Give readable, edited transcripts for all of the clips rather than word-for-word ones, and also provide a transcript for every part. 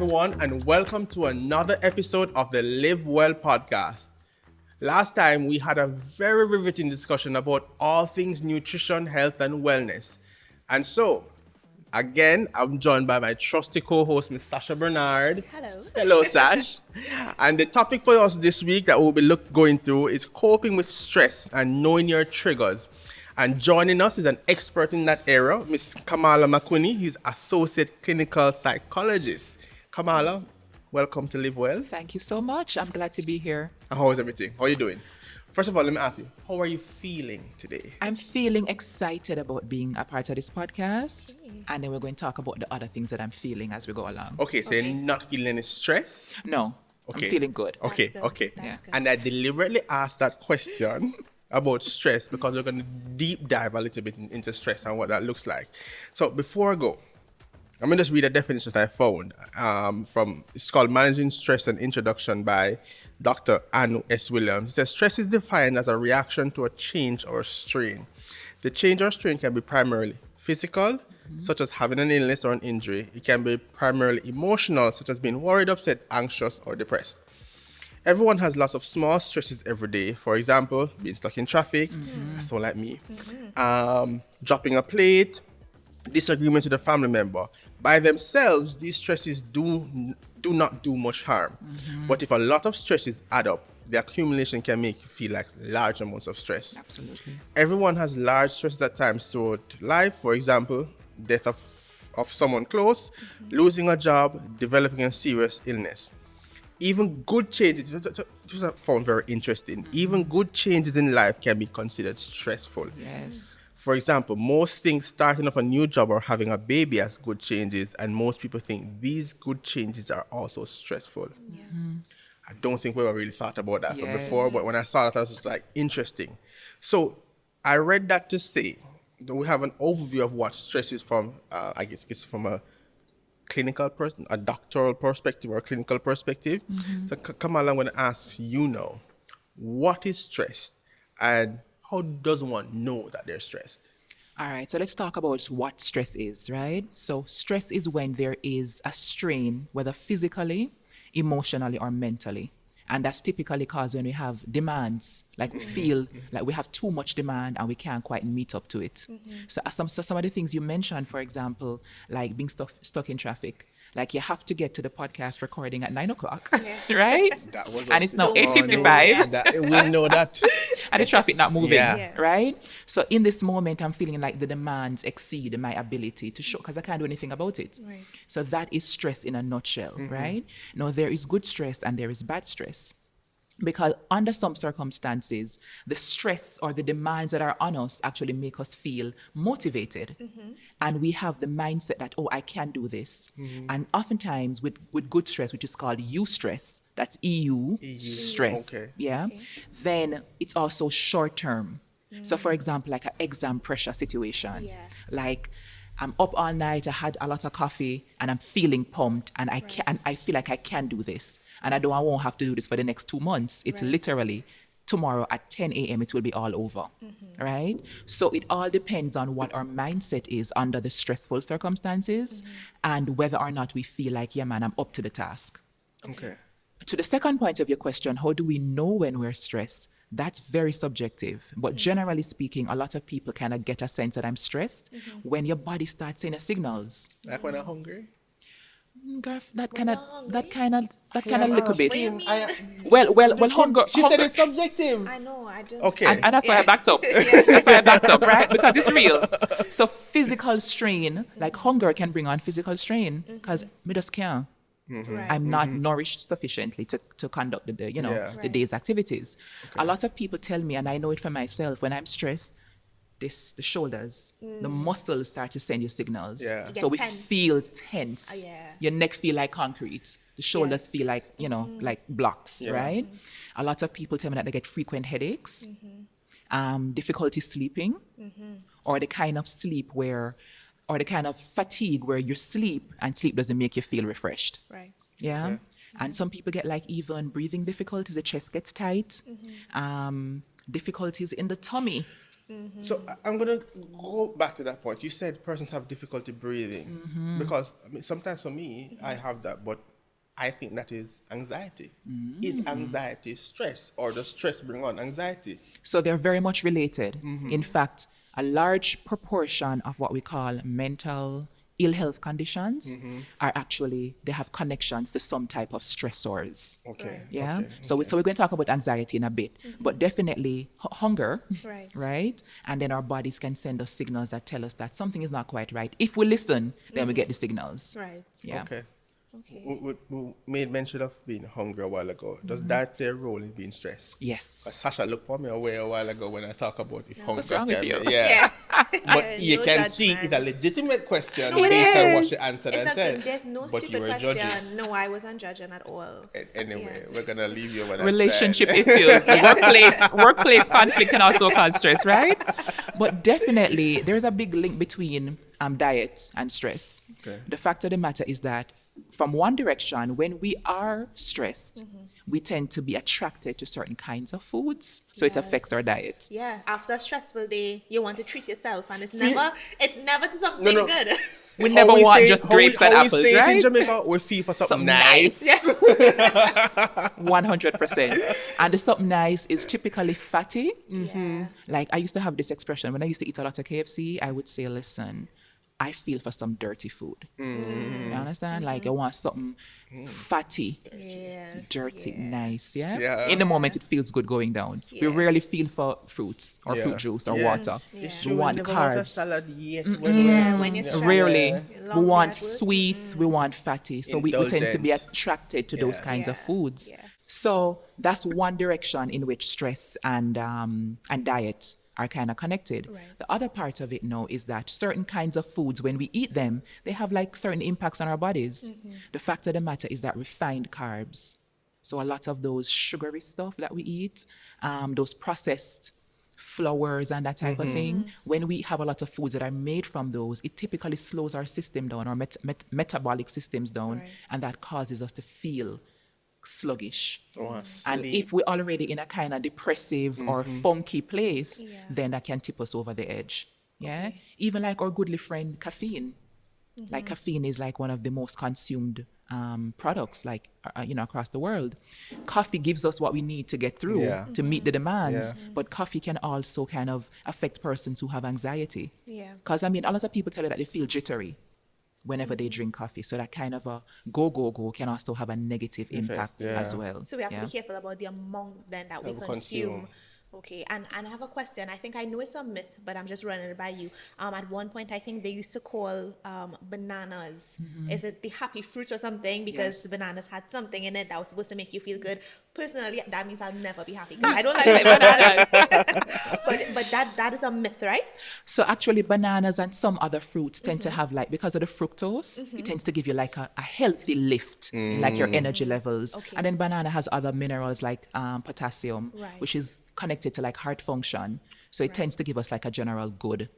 everyone, and welcome to another episode of the Live Well podcast. Last time, we had a very riveting discussion about all things nutrition, health, and wellness. And so, again, I'm joined by my trusty co-host, Ms. Sasha Bernard. Hello. Hello, Sash. And the topic for us this week that we'll be going through is coping with stress and knowing your triggers. And joining us is an expert in that area, Ms. Kamala McWhinney. He's Associate Clinical Psychologist. Kamala, welcome to Live Well. Thank you so much. I'm glad to be here. And how is everything? How are you doing? First of all, let me ask you, how are you feeling today? I'm feeling excited about being a part of this podcast. And then we're going to talk about the other things that I'm feeling as we go along. Okay, so you're not feeling any stress? No, Okay. I'm feeling good. Okay, good. okay. That's good. And I deliberately asked that question about stress because we're going to deep dive a little bit into stress and what that looks like. So before I go, I'm going to just read a definition that I found it's called Managing Stress and Introduction by Dr. Anu S. Williams. It says, stress is defined as a reaction to a change or strain. The change or strain can be primarily physical, such as having an illness or an injury. It can be primarily emotional, such as being worried, upset, anxious, or depressed. Everyone has lots of small stresses every day. For example, being stuck in traffic, that's all like me. Dropping a plate, disagreement with a family member. By themselves, these stresses do not do much harm. But if a lot of stresses add up, the accumulation can make you feel like large amounts of stress. Absolutely. Everyone has large stresses at times throughout life. For example, death of someone close, losing a job, developing a serious illness. Even good changes, which I found very interesting, even good changes in life can be considered stressful. Yes. For example, most think starting off a new job or having a baby as good changes, and most people think these good changes are also stressful. Yeah. I don't think we ever really thought about that from Yes. before, but when I saw that, I was just like, interesting. So I read that to say that we have an overview of what stress is from, I guess it's from a clinical person, a doctoral perspective or a clinical perspective. So Kamala, I'm going to ask you now, what is stress and how does one know that they're stressed? All right, so let's talk about what stress is, right? So stress is when there is a strain, whether physically, emotionally, or mentally. And that's typically caused when we have demands, like we feel like we have too much demand and we can't quite meet up to it. So some of the things you mentioned, for example, like being stuck in traffic, like you have to get to the podcast recording at 9 o'clock, right? That was And it's now so 8:55 We know that. and the traffic not moving, Yeah. right? So in this moment, I'm feeling like the demands exceed my ability to show because I can't do anything about it. Right. So that is stress in a nutshell, right? Now, there is good stress and there is bad stress. Because under some circumstances, the stress or the demands that are on us actually make us feel motivated. And we have the mindset that, oh, I can do this. And oftentimes with good stress, which is called eustress, that's EU, stress, okay. yeah, then it's also short term. So for example, like an exam pressure situation, Yeah. like I'm up all night, I had a lot of coffee and I'm feeling pumped and I feel like I can do this. And I won't have to do this for the next 2 months. It's Right. literally tomorrow at 10 a.m. it will be all over, right? So it all depends on what our mindset is under the stressful circumstances and whether or not we feel like, yeah, man, I'm up to the task. Okay. To the second point of your question, how do we know when we're stressed? That's very subjective. But generally speaking, a lot of people kind of get a sense that I'm stressed when your body starts sending signals. Like when I'm hungry? Garf, that When kind you're of hungry? little bit. asking. Well, hunger. She said it's subjective. I know, I just... Okay. And that's why I backed up. That's why I backed up, right? Because it's real. So physical strain, like hunger can bring on physical strain because me just can't. Right. I'm not nourished sufficiently to conduct the Yeah. the day's activities. A lot of people tell me, and I know it for myself, when I'm stressed, the shoulders, the muscles start to send you signals. Yeah. You So get we tense. feel tense. Yeah. Your neck feel like concrete. The shoulders Yes. feel like, like blocks, Yeah. right? A lot of people tell me that they get frequent headaches, difficulty sleeping, or the kind of sleep or the kind of fatigue where you sleep and sleep doesn't make you feel refreshed. Right. Yeah. Okay. And some people get like even breathing difficulties, the chest gets tight, difficulties in the tummy. So I'm going to go back to that point. You said persons have difficulty breathing because I mean, sometimes for me, I have that, but I think that is anxiety. Is anxiety stress, or does stress bring on anxiety? So they're very much related. In fact, a large proportion of what we call mental ill health conditions are actually, they have connections to some type of stressors. Okay. Yeah. Okay. So we're going to talk about anxiety in a bit, but definitely hunger, Right. right? And then our bodies can send us signals that tell us that something is not quite right. If we listen, then we get the signals. Right. Yeah. Okay. Okay. We made mention of being hungry a while ago. Does that play a role in being stressed? Yes. Sasha looked for me away a while ago when I talk about if hunger What's wrong with can you? be- Yeah. But you No can see judgment. it's a legitimate question No, it based on what is. she answered It's and not- said. There's no but you stupid were question. judging. No, I wasn't judging at all. Anyway, Yes. we're gonna leave you with that Relationship said. issues, workplace conflict can also cause stress, right? But definitely, there's a big link between diet and stress. Okay. The fact of the matter is that from one direction, when we are stressed, we tend to be attracted to certain kinds of foods, so it affects our Yes. diet. Yeah, after a stressful day, you want to treat yourself, and it's never to something No. good. We How never we want say- just how we- grapes and how we apples, say it in right? Jamaica, we feel for something Something nice. nice. 100%. And the something nice is typically fatty. Yeah. Like I used to have this expression when I used to eat a lot of KFC, I would say, listen, I feel for some dirty food. You understand? Like I want something fatty, Yeah. dirty, Yeah. nice, yeah? Yeah. In the moment, it feels good going down. We Yeah. rarely feel for fruits or Yeah. fruit juice or Yeah. water. Yeah. It's We true, want never want a carbs. salad yet. Yeah, when you're stressed. Rarely. Long We day want at work. sweet, we want fatty. So we tend to be Indulgent. attracted to those Yeah. kinds of Yeah. foods. Yeah. So that's one direction in which stress and diet are kind of connected. Right. The other part of it now is that certain kinds of foods, when we eat them, they have like certain impacts on our bodies. The fact of the matter is that refined carbs, so a lot of those sugary stuff that we eat, those processed flours and that type of thing, when we have a lot of foods that are made from those, it typically slows our system down, our metabolic systems down, Right. and that causes us to feel sluggish. Oh, And sleep. if we're already in a kind of depressive or funky place, Yeah. then that can tip us over the edge. Yeah. Even like our goodly friend caffeine. Like caffeine is like one of the most consumed products, like across the world. Coffee gives us what we need to get through Yeah. to meet the demands, Yeah. but coffee can also kind of affect persons who have anxiety. Yeah. Because a lot of people tell you that they feel jittery whenever they drink coffee. So that kind of a go can also have a negative impact yeah. as well. So we have Yeah. to be careful about the amount then that we That we consume. consume. Okay, and I have a question. I think I know it's a myth, but I'm just running it by you. At one point, I think they used to call bananas. Is it the happy fruit or something? Because Yes. bananas had something in it that was supposed to make you feel good. Personally, that means I'll never be happy because I don't like bananas. but that is a myth, right? So actually, bananas and some other fruits tend to have like, because of the fructose, it tends to give you like a healthy lift in like your energy levels. Okay. And then banana has other minerals like potassium, Right. which is connected to like heart function. So it tends to give us like a general good,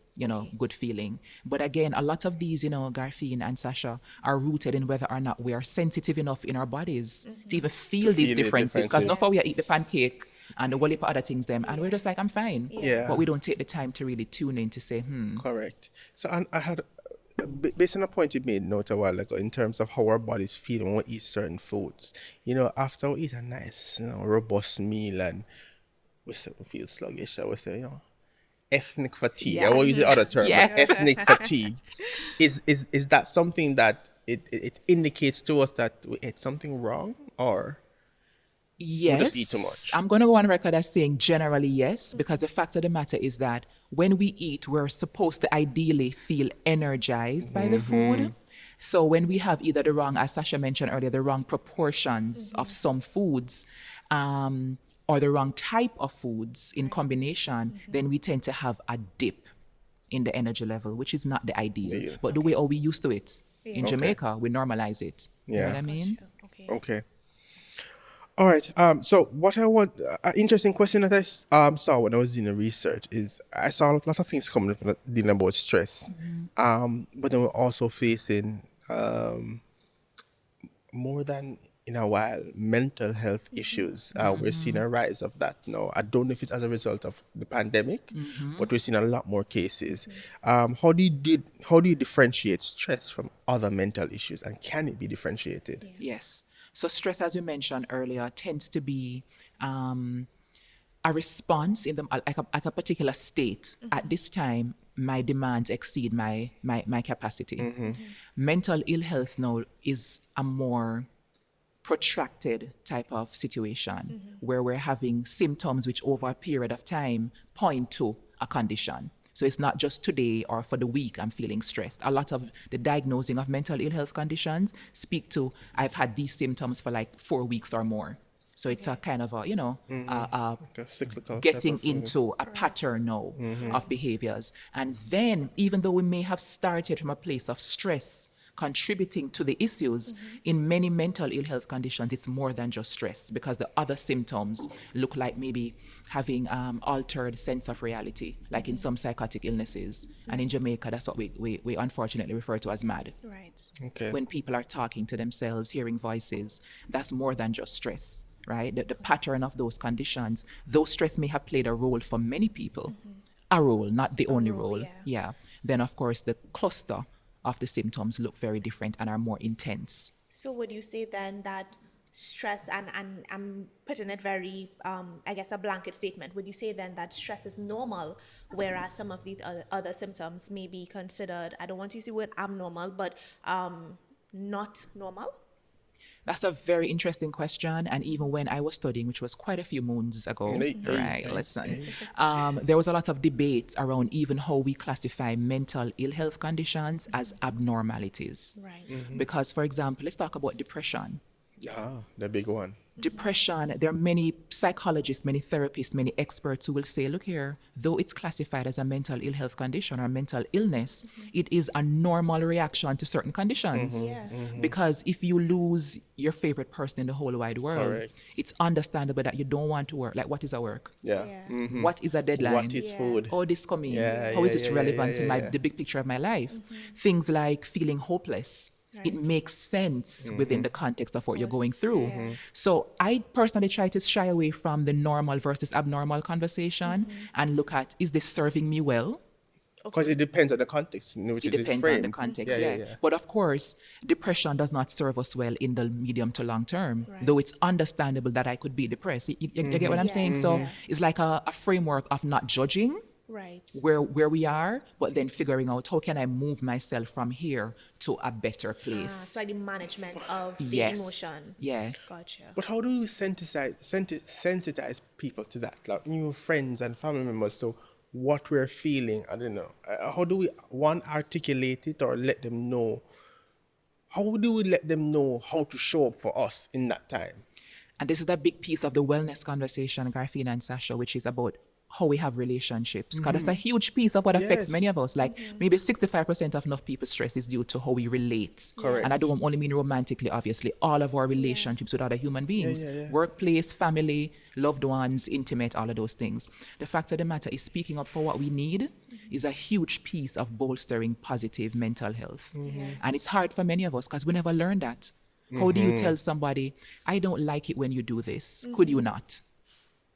good feeling. But again, a lot of these, Garfene and Sasha, are rooted in whether or not we are sensitive enough in our bodies to even feel these feel the differences. Because differences. not for we eat the pancake and the whole heap of other things them, and we're just like, I'm fine. Yeah. But we don't take the time to really tune in to say, Correct. So I had, based on a point you made note a while ago, in terms of how our bodies feel when we eat certain foods. After we eat a nice, robust meal and we feel sluggish, I would say, ethnic fatigue. I will use the other term, but Yes. ethnic fatigue. Is that something that it indicates to us that we ate something wrong, or yes, just eat too much? I'm going to go on record as saying generally yes, because the fact of the matter is that when we eat, we're supposed to ideally feel energized by the food. So when we have either the wrong, as Sasha mentioned earlier, the wrong proportions of some foods, or the wrong type of foods in combination, then we tend to have a dip in the energy level, which is not the ideal. Yeah. But the way we used to it in Okay. Jamaica, we normalize it. You know Yeah. what I mean? Okay. Okay. All right. So what I want, an interesting question that I saw when I was doing the research is I saw a lot of things coming up dealing about stress. But then we're also facing more than in a while mental health issues. We're seeing a rise of that now. I don't know if it's as a result of the pandemic, but we're seeing a lot more cases. How do you differentiate stress from other mental issues, and can it be differentiated? Yes. So stress, as you mentioned earlier, tends to be a response in the like a particular state. At this time, my demands exceed my capacity. Mental ill health now is a more protracted type of situation where we're having symptoms which over a period of time point to a condition. So it's not just today or for the week I'm feeling stressed. A lot of the diagnosing of mental ill health conditions speak to I've had these symptoms for like 4 weeks or more. So it's a kind of a, Like a cyclical getting type of thing. into a pattern now of behaviors. And then, even though we may have started from a place of stress, contributing to the issues, in many mental ill health conditions, it's more than just stress because the other symptoms look like maybe having altered sense of reality, like in some psychotic illnesses. And in Jamaica, that's what we unfortunately refer to as mad. Right. Okay. When people are talking to themselves, hearing voices, that's more than just stress, right? The pattern of those conditions, though stress may have played a role for many people, a role, not the only role. Yeah. Then, of course, the cluster of the symptoms look very different and are more intense. So would you say then that stress, and I'm putting it very, I guess, a blanket statement, would you say then that stress is normal, whereas some of the other symptoms may be considered, I don't want to use the word abnormal, but not normal? That's a very interesting question. And even when I was studying, which was quite a few moons ago, there was a lot of debate around even how we classify mental ill health conditions as abnormalities. Right. Because, for example, let's talk about depression. Yeah, the big one. Depression, there are many psychologists, many therapists, many experts who will say, look here, though it's classified as a mental ill health condition or mental illness, it is a normal reaction to certain conditions. Because if you lose your favorite person in the whole wide world, Correct. it's understandable that you don't want to work. Like, what is a work? Yeah. What is a deadline? What is food? How this coming? Yeah, How is yeah, this yeah, relevant yeah, to yeah. the big picture of my life? Things like feeling hopeless. It makes sense within the context of what you're going through. So I personally try to shy away from the normal versus abnormal conversation and look at, is this serving me well? Because it depends on the context in which It it is depends on the framed. context, Yeah, yeah. yeah. But of course, depression does not serve us well in the medium to long term, though it's understandable that I could be depressed. You get what I'm saying? So it's like a framework of not judging Right. where we are, but then figuring out how can I move myself from here to a better place. So like the management of the Yes. emotion. Yeah. Gotcha. But how do you sensitize people to that? Like your friends and family members to what we're feeling? I don't know. How do we, one, articulate it or let them know? How do we let them know how to show up for us in that time? And this is a big piece of the wellness conversation, Garfene and Sasha, which is about how we have relationships. Because that's a huge piece of what affects Yes. many of us. Like maybe 65% of enough people's stress is due to how we relate. Correct. And I don't only mean romantically, obviously. All of our relationships with other human beings. Workplace, family, loved ones, intimate, all of those things. The fact of the matter is speaking up for what we need is a huge piece of bolstering positive mental health. And it's hard for many of us because we never learned that. How do you tell somebody, I don't like it when you do this? Could you not?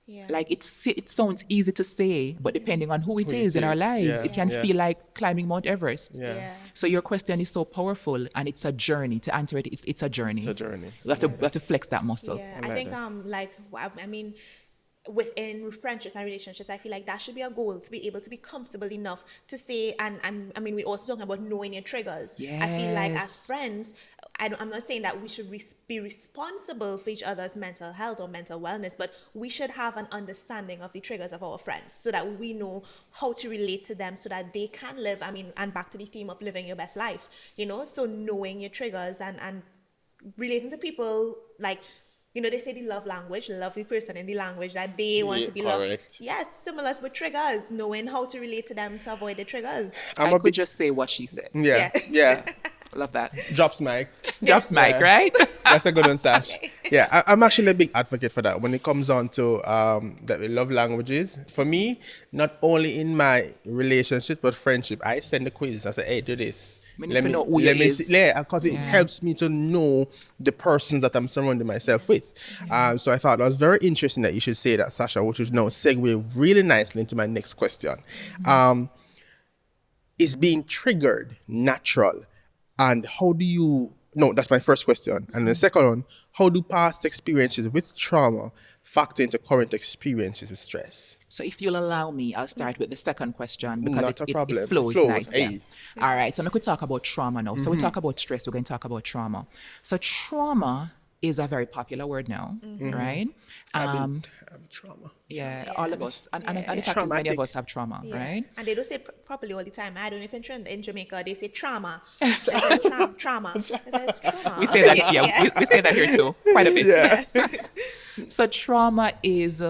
Yeah. Like it sounds easy to say, but depending on who it is in our lives, Yeah. it can feel like climbing Mount Everest. Yeah. So your question is so powerful, and it's a journey. To answer it, it's a journey. It's a journey. We have to flex that muscle. Yeah, I I like think that. I mean, within friendships and relationships, I feel like that should be a goal, to be able to be comfortable enough to say, and I mean, we're also talking about knowing your triggers. I feel like as Yes. friends, I'm not saying that we should be responsible for each other's mental health or mental wellness, but we should have an understanding of the triggers of our friends so that we know how to relate to them so that they can live, I mean, and back to the theme of living your best life, you know, so knowing your triggers and relating to people, like, you know, they say the love language, love the person in the language that they want to be loved. Correct. Yes, similar with triggers, knowing how to relate to them to avoid the triggers. I could just say what she said. Yeah. Love that. Drops mic. Drops mic, right? That's a good one, Sash. Yeah, I'm actually a big advocate for that when it comes on to the love languages. For me, not only in my relationship but friendship, I send the quiz. I say, hey, do this. Let me know who you is. Because it helps me to know the persons that I'm surrounding myself with. So I thought that was very interesting that you should say that, Sasha, which would now segue really nicely into my next question. Is being triggered natural? And how do you... No, that's my first question. And the second one, how do past experiences with trauma factor into current experiences with stress? So if you'll allow me, I'll start with the second question because Not a problem. it flows, Flows, nice. Yeah. hey. All right, so we could talk about trauma now. So we talk about stress, we're going to talk about trauma. So trauma is a very popular word now, right? I have trauma. Yeah, all of us. And the fact is many Traumatic. of us have trauma, right? And they don't say it properly all the time. I don't know if in Jamaica they say trauma. They say trauma. They say it's trauma. We say that, we say that here too, quite a bit. Yeah. So trauma is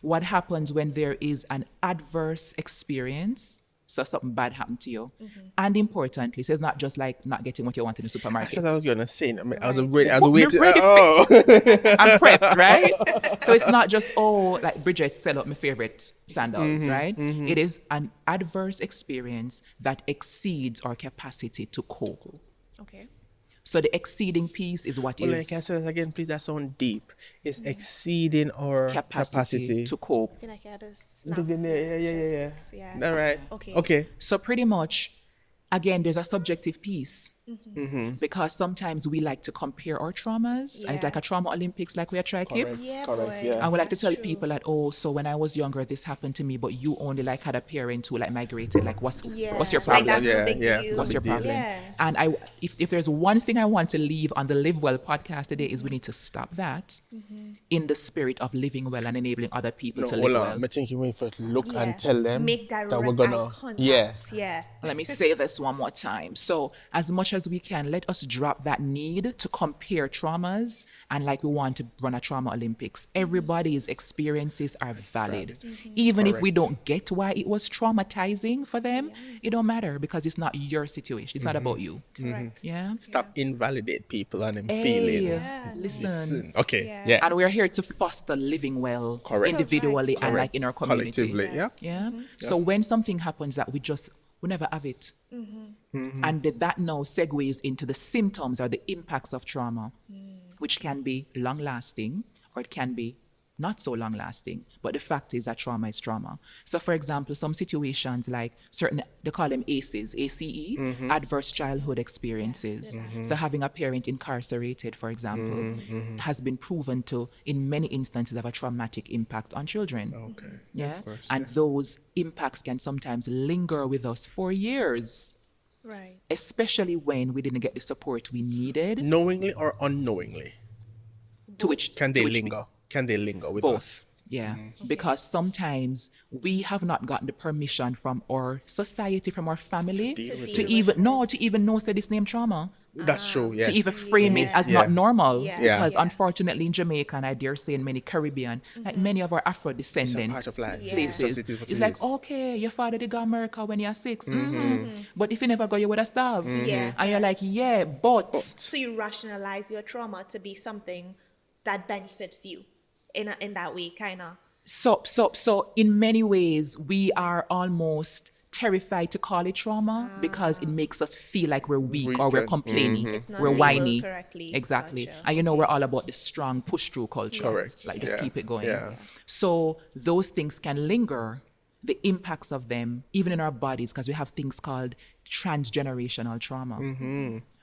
what happens when there is an adverse experience. So something bad happened to you. And importantly, so it's not just like not getting what you want in the I supermarket. thought I was gonna say. I mean, I was Right. ready. I was You're waiting. ready Oh, I'm prepped, right? So it's not just, like Bridget sell out my favorite sandals, right? It is an adverse experience that exceeds our capacity to cope. Okay. So the exceeding piece is what well, is can I say that again, please? That sounds deep. It's exceeding our capacity to cope. I feel like I had this. Yeah. All right. Okay. Okay. So pretty much, again, there's a subjective piece because sometimes we like to compare our traumas. And it's Yeah. like a trauma Olympics, like we are trying to keep. Correct. Yeah, Correct. boy. Yeah. I would like to That's tell true. people that, so when I was younger, this happened to me, but you only like had a parent who like migrated. Like, what's your Like problem? that's Yeah, no big yeah. deal. What's your Big deal. problem? Yeah. And if there's one thing I want to leave on the Live Well podcast today is we need to stop that in the spirit of living well and enabling other people No, to hold live on. well. I'm thinking we first look Yeah. and tell them Make direct that we're gonna. eye contact. Yeah. Yeah. Let me say this one more time. So, as much as we can, let us drop that need to compare traumas and like we want to run a trauma Olympics. Everybody's experiences are valid. Even if we don't get why it was traumatizing for them, it don't matter because it's not your situation. It's not about you. Correct. Yeah. Stop invalidate people and them Hey, feelings. listen. Okay. Yeah. Yeah. And we're here to foster living well Correct. individually and like in our community. Collectively. Yeah. Yeah. So when something happens that we never have it. And that now segues into the symptoms or the impacts of trauma, which can be long lasting or it can be not so long lasting. But the fact is that trauma is trauma. So for example, some situations like certain, they call them ACEs, ACE, adverse childhood experiences. So having a parent incarcerated, for example, has been proven to, in many instances, have a traumatic impact on children. Okay. Yeah. Of course, And those impacts can sometimes linger with us for years, Right. especially when we didn't get the support we needed. Knowingly or unknowingly, To which can to they which we- linger? Can they linger with both. us? Yeah. Because sometimes we have not gotten the permission from our society, from our family, deal with to it. even know say this name trauma. That's true. Yes. To even frame it as Yeah. not normal. Yeah. Because Yeah. unfortunately in Jamaica, and I dare say in many Caribbean, like many of our Afro-descendant part of life. Yeah. places, It is what it's it like, is. okay, your father did go America when you're 6. But if you never go, you would have starved. Yeah. And you're like, yeah, but So you rationalize your trauma to be something that benefits you in that way, kind of. So in many ways, we are almost terrified to call it trauma because it makes us feel like we're weak or we're Weakened. complaining, It's not we're labeled whiny. correctly. Exactly. Gotcha. And we're all about the strong push-through culture. Correct. Like just Yeah. keep it going. Yeah. So those things can linger, the impacts of them, even in our bodies, because we have things called transgenerational trauma,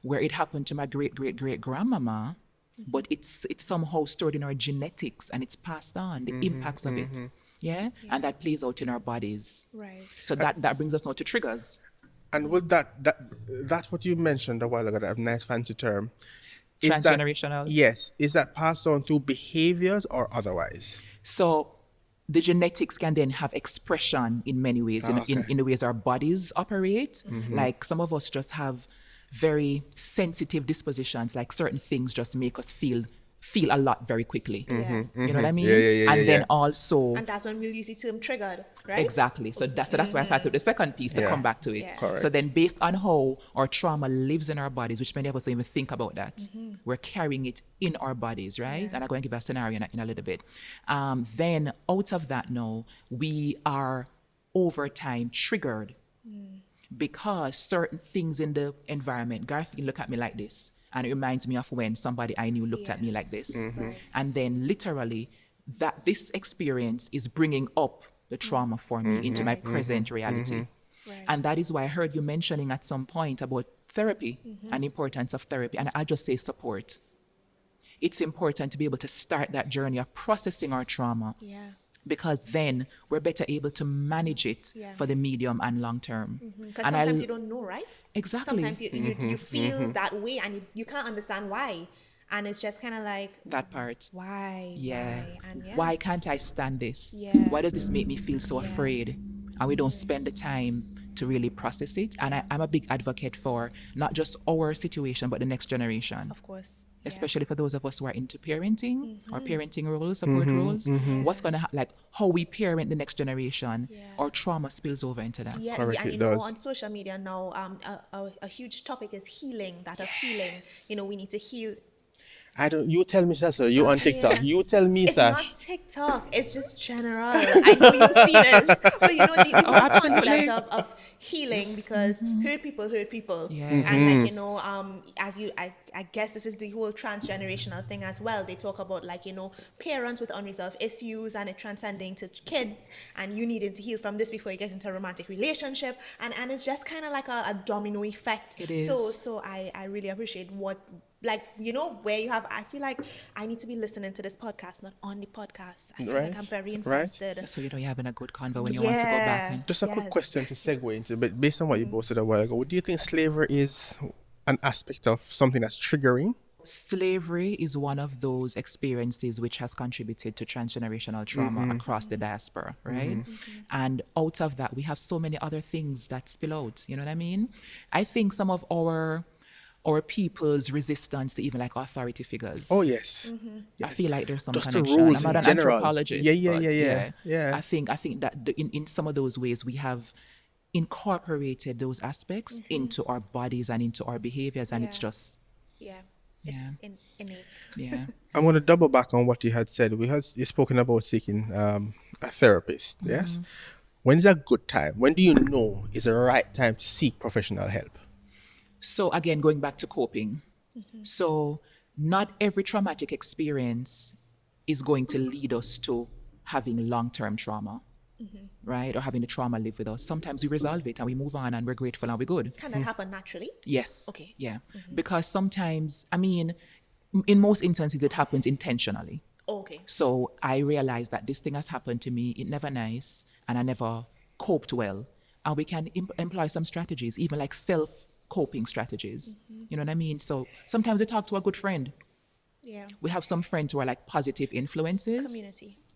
where it happened to my great-great-great-grandmama, but it's somehow stored in our genetics and it's passed on, the impacts of it. Yeah? And that plays out in our bodies. Right. So that brings us now to triggers. And with that's what you mentioned a while ago, that nice fancy term. Is that- Transgenerational. yes. Is that passed on through behaviors or otherwise? So the genetics can then have expression in many ways, in, Okay. in the ways our bodies operate. Like some of us just have very sensitive dispositions, like certain things just make us feel a lot very quickly. You know what I mean? Yeah, and then yeah. also, And that's when we'll use the term triggered, right? exactly. So that's why I started with the second piece to Yeah. come back to it. Yeah. Correct. So then based on how our trauma lives in our bodies, which many of us don't even think about that, we're carrying it in our bodies, right? And I'm going to give a scenario in a little bit. Then out of that now, we are over time triggered because certain things in the environment, Garfene look at me like this, and it reminds me of when somebody I knew looked at me like this. Right. And then literally that this experience is bringing up the trauma for me into my present reality. Right. And that is why I heard you mentioning at some point about therapy and the importance of therapy. And I'll just say support. it's important to be able to start that journey of processing our trauma. Yeah. Because then we're better able to manage it for the medium and long term. Because sometimes you don't know, right? Exactly. Sometimes you feel that way and you can't understand why. And it's just kind of like, that part. why? Yeah. Why? And Why can't I stand this? Yeah. Why does this make me feel so afraid? And we don't spend the time to really process it. And I'm a big advocate for not just our situation, but the next generation. Of course. Especially for those of us who are into parenting or parenting roles, support roles. What's going to like how we parent the next generation, our trauma spills over into them. Yeah, Correct, and it you know, does. on social media now, a huge topic is healing, that of healing. You know, we need to heal. I don't. You tell me, Sasha. You on TikTok. Yeah. You tell me, It's Sash. not TikTok. It's just general. I know you've seen it, but you know the whole absolutely. concept of healing, because hurt people hurt people. Yeah. And like, you know, I guess this is the whole transgenerational thing as well. They talk about, like, you know, parents with unresolved issues and it transcending to kids, and you needing to heal from this before you get into a romantic relationship, and it's just kind of like a domino effect. It is. So I really appreciate what, like, you know, where you have, I feel like I need to be listening to this podcast, not on the podcast. I feel like I'm very invested. So you know you're having a good convo when you want to go back in. Just a quick question to segue into, but based on what you both said a while ago, do you think slavery is an aspect of something that's triggering? Slavery is one of those experiences which has contributed to transgenerational trauma across the diaspora, right? And out of that, we have so many other things that spill out. You know what I mean? I think some of our people's resistance to even like authority figures. Oh yes. I feel like there's some Just the connection. rules I'm not in an general. anthropologist. Yeah. but I think that in some of those ways we have incorporated those aspects into our bodies and into our behaviors, and it's just It's Yeah. innate. yeah. I'm going to double back on what you had said. You spoken about seeking a therapist. Yes. When is a good time? When do you know is the right time to seek professional help? So again, going back to coping. So not every traumatic experience is going to lead us to having long-term trauma, right? Or having the trauma live with us. Sometimes we resolve it and we move on and we're grateful and we're good. Can that happen naturally? Yes. Okay. Yeah. Because sometimes, I mean, in most instances, it happens intentionally. Okay. So I realized that this thing has happened to me. It never nice, and I never coped well. And we can employ some strategies, even like self-coping strategies. You know what I mean? So sometimes we talk to a good friend. Yeah. We have some friends who are like positive influences.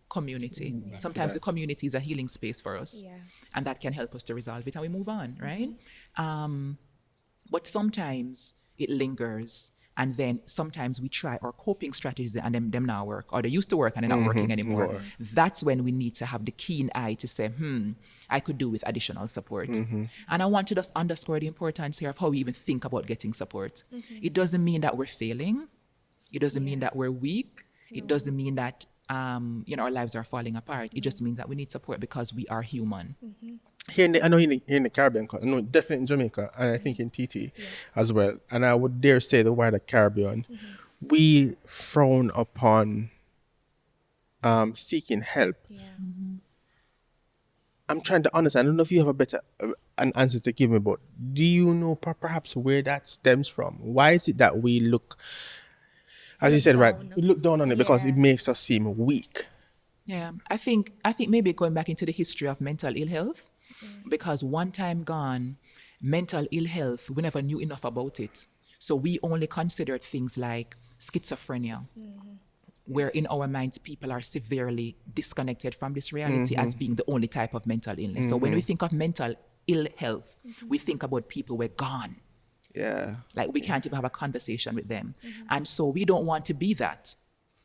Community. Sometimes the community is a healing space for us. Yeah. And that can help us to resolve it and we move on, right? But sometimes it lingers. And then sometimes we try our coping strategies and them not work, or they used to work and they're not working anymore. That's when we need to have the keen eye to say, I could do with additional support. And I want to just underscore the importance here of how we even think about getting support. It doesn't mean that we're failing. It doesn't mean that we're weak. It doesn't mean that our lives are falling apart. It just means that we need support because we are human. I know here in the Caribbean, I know definitely in Jamaica, and I think in TT as well. And I would dare say the wider Caribbean, we frown upon seeking help. Yeah. I'm trying to understand. I don't know if you have a better an answer to give me, but do you know perhaps where that stems from? Why is it that we look, as you said, right, we look down on it because it makes us seem weak? Yeah, I think maybe going back into the history of mental ill health, because one time gone, mental ill health, we never knew enough about it. So we only considered things like schizophrenia, where in our minds people are severely disconnected from this reality as being the only type of mental illness. So when we think of mental ill health, we think about people who are gone. Yeah. Like we can't even have a conversation with them. And so we don't want to be that.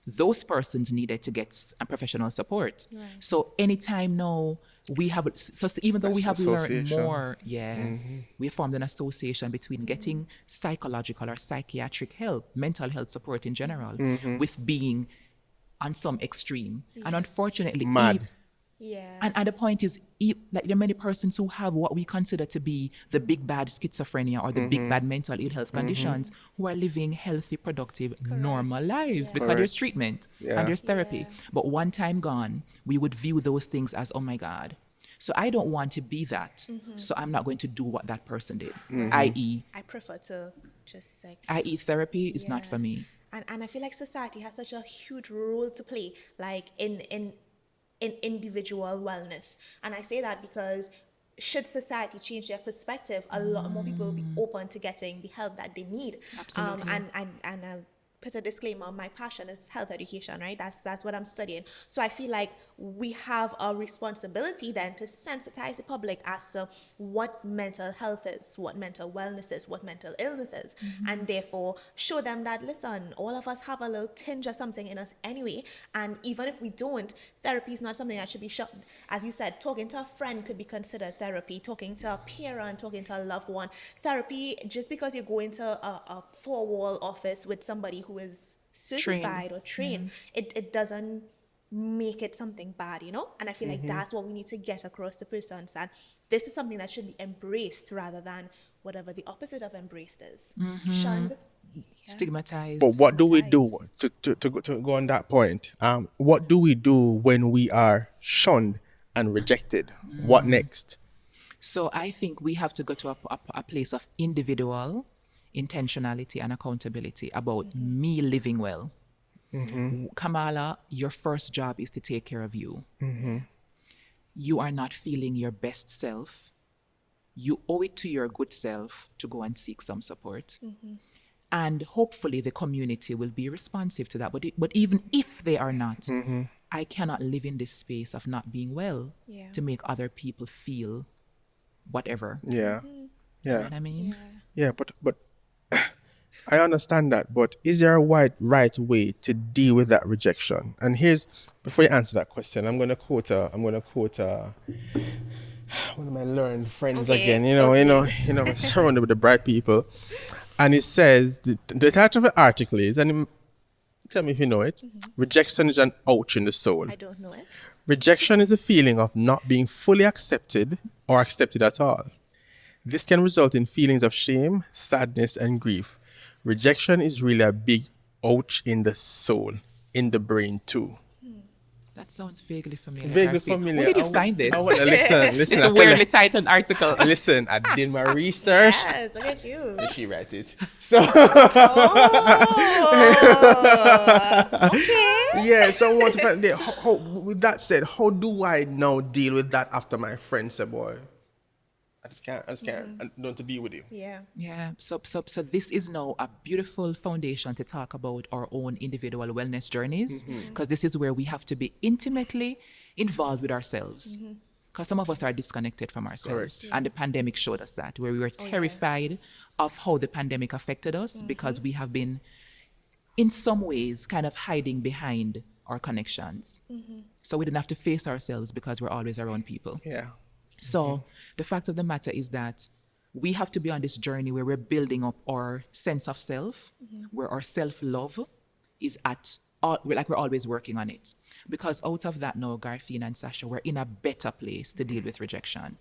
Those persons needed to get professional support. Right. So anytime now we have, so even though we have learned more, we formed an association between getting psychological or psychiatric help, mental health support in general, with being on some extreme. And unfortunately, and the point is, like there are many persons who have what we consider to be the big bad schizophrenia or the big bad mental ill health conditions who are living healthy, productive, normal lives because there's treatment and there's therapy. But one time gone, we would view those things as, oh my God. So I don't want to be that. So I'm not going to do what that person did. I.e., I prefer to just like, i.e. therapy is not for me. And I feel like society has such a huge role to play, like in individual wellness. And I say that because should society change their perspective, a lot more people will be open to getting the help that they need. Absolutely. And put a disclaimer, my passion is health education, right? That's what I'm studying. So I feel like we have a responsibility then to sensitize the public as to what mental health is, what mental wellness is, what mental illness is, and therefore show them that, listen, all of us have a little tinge of something in us anyway, and even if we don't, therapy is not something that should be shunned. As you said, talking to a friend could be considered therapy, talking to a parent, talking to a loved one. Therapy, just because you go into a four-wall office with somebody who is certified or trained, it doesn't make it something bad, you know? And I feel like that's what we need to get across to persons, that this is something that should be embraced rather than whatever the opposite of embraced is. Shunned. Stigmatized. But what do we do to go on that point? What do we do when we are shunned and rejected? What next? So I think we have to go to a place of individual intentionality and accountability about me living well. Kamala, your first job is to take care of you. You are not feeling your best self. You owe it to your good self to go and seek some support. And hopefully the community will be responsive to that. But even if they are not, I cannot live in this space of not being well to make other people feel whatever. Yeah. You know what I mean? Yeah, but I understand that, but is there a right way to deal with that rejection? And here's, before you answer that question, I'm gonna quote one of my learned friends again. You know, surrounded with the bright people, and it says the title of the article is, and tell me if you know it. Rejection is an ouch in the soul. I don't know it. Rejection is a feeling of not being fully accepted or accepted at all. This can result in feelings of shame, sadness, and grief. Rejection is really a big ouch in the soul, in the brain too. That sounds vaguely familiar. Vaguely Garfield. familiar. Where did you find this? I want to listen. It's I a tell weirdly you- titled article. Listen, I did my research. Yes, look at you. Did she write it? So Okay. yeah, so I want to find out how, with that said, how do I now deal with that after my friend said, boy, I just can't, I don't want to deal with you. Yeah. Yeah, so this is now a beautiful foundation to talk about our own individual wellness journeys, because this is where we have to be intimately involved with ourselves. Because some of us are disconnected from ourselves. Correct. And the pandemic showed us that, where we were terrified of how the pandemic affected us because we have been, in some ways, kind of hiding behind our connections. So we didn't have to face ourselves because we're always around people. Yeah. So the fact of the matter is that we have to be on this journey where we're building up our sense of self, where our self-love is at all, we're always working on it. Because out of that now, Garfene and Sasha, we're in a better place to deal with rejection.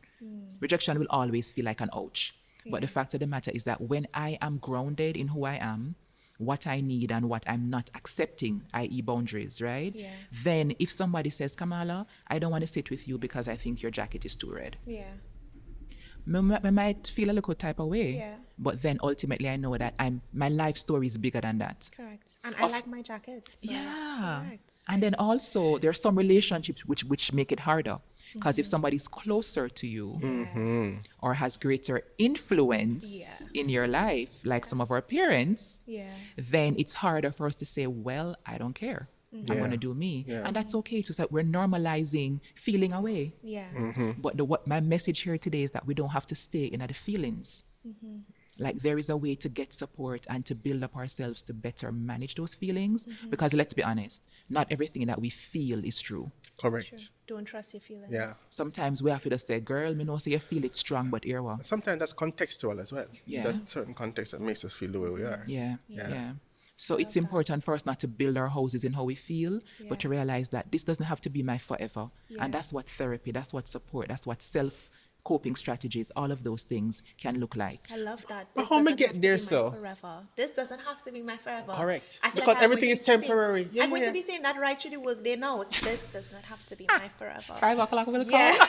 Rejection will always feel like an ouch. But the fact of the matter is that when I am grounded in who I am, what I need and what I'm not accepting, i.e. boundaries, right? Yeah. Then if somebody says, Kamala, I don't want to sit with you because I think your jacket is too red. Yeah. I might feel a little type of way, Yeah. but then ultimately I know that my life story is bigger than that. Correct. And I like my jacket. So. Yeah. Correct. And then also there are some relationships which make it harder. Because if somebody's closer to you or has greater influence in your life, like some of our parents, then it's harder for us to say, well, I don't care. I'm going to do me. Yeah. And that's okay too. So we're normalizing feeling away. Yeah. But what my message here today is that we don't have to stay in the feelings. Like there is a way to get support and to build up ourselves to better manage those feelings. Because let's be honest, not everything that we feel is true. Correct. Sure. Don't trust your feelings. Yeah. Sometimes we have to just say, girl, me know say you feel it strong, but here what? Sometimes that's contextual as well. Yeah. That certain context that makes us feel the way we are. Yeah. So it's important for us not to build our houses in how we feel, but to realize that this doesn't have to be my forever. And that's what therapy, that's what support, that's what self-coping strategies, all of those things can look like. I love that. But This how me doesn't get have to there, be my so? forever. This doesn't have to be my forever. Correct. I feel Because like I'm everything going is to be temporary. saying- Yeah, I'm going yeah. to be saying that right through the work day now. This does not have to be my forever. 5 o'clock will Yeah. come.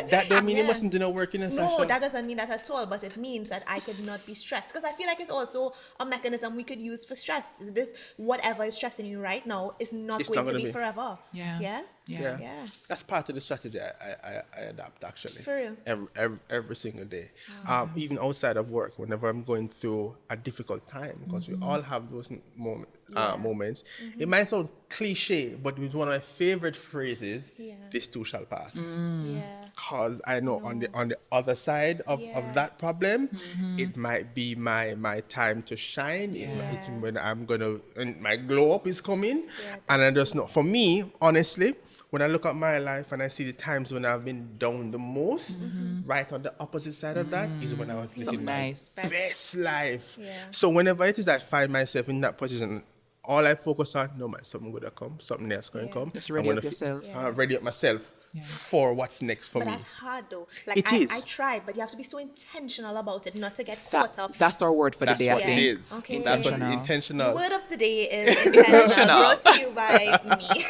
That don't mean you Yeah. mustn't do no work in a No, session. that doesn't mean that at all, but it means that I could not be stressed. Because I feel like it's also a mechanism we could use for stress. This, whatever is stressing you right now, is not It's going not to gonna be be. forever. Yeah. Yeah? Yeah. Yeah. That's part of the strategy I adapt, actually. For real? Every single day. Even outside of work, whenever I'm going through a difficult time, because we all have those moments. It might sound cliche, but it's one of my favorite phrases, Yeah. this too shall pass. Yeah. Because I know on the other side of Yeah. that problem, it might be my time to shine. It's when I'm gonna, and my glow up is coming. Yeah, And I that's just know, for me, honestly, when I look at my life and I see the times when I've been down the most, right on the opposite side of that is when I was living Something my nice. best life. Yeah. So whenever it is I find myself in that position, all I focus on, no man, something gonna come, something else gonna Yeah. come. Just I'm ready gonna up yourself. ready up myself for what's next for But me. that's hard though. Like It is. I tried, but you have to be so intentional about it, not to get That- caught up. that's our word for That's the day, I what it think. is. Okay. That's what Intentional. intentional. Word of the day is intentional. Brought to you by me.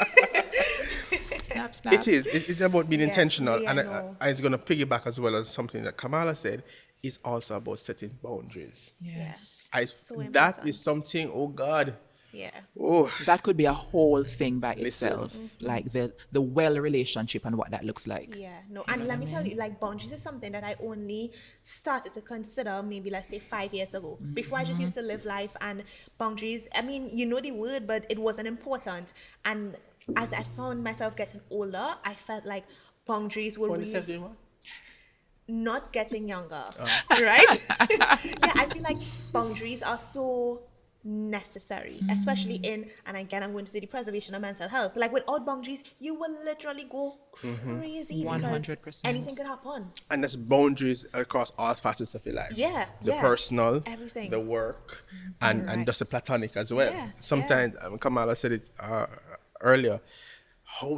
Snap, snap. It is. It's about being Yeah, intentional, yeah, and no. it's going to piggyback as well as something that Kamala said. It's also about setting boundaries. Yes. So That important. is something. Oh God. Yeah. Oh, That could be a whole thing by itself, like the well relationship and what that looks like. Yeah, no, and let me tell you, like boundaries is something that I only started to consider maybe let's say 5 years ago. Before I just used to live life, and boundaries, I mean, you know the word, but it wasn't important. And as I found myself getting older, I felt like boundaries were really not getting younger, right? Yeah, I feel like boundaries are so necessary, especially in, and again, I'm going to say the preservation of mental health. Like without boundaries, you will literally go crazy because 100%. anything could happen. and that's boundaries across all facets of your life. Yeah, the yeah. personal, Everything. the work, and Correct. just the platonic as well. Yeah, Sometimes Kamala said it earlier. How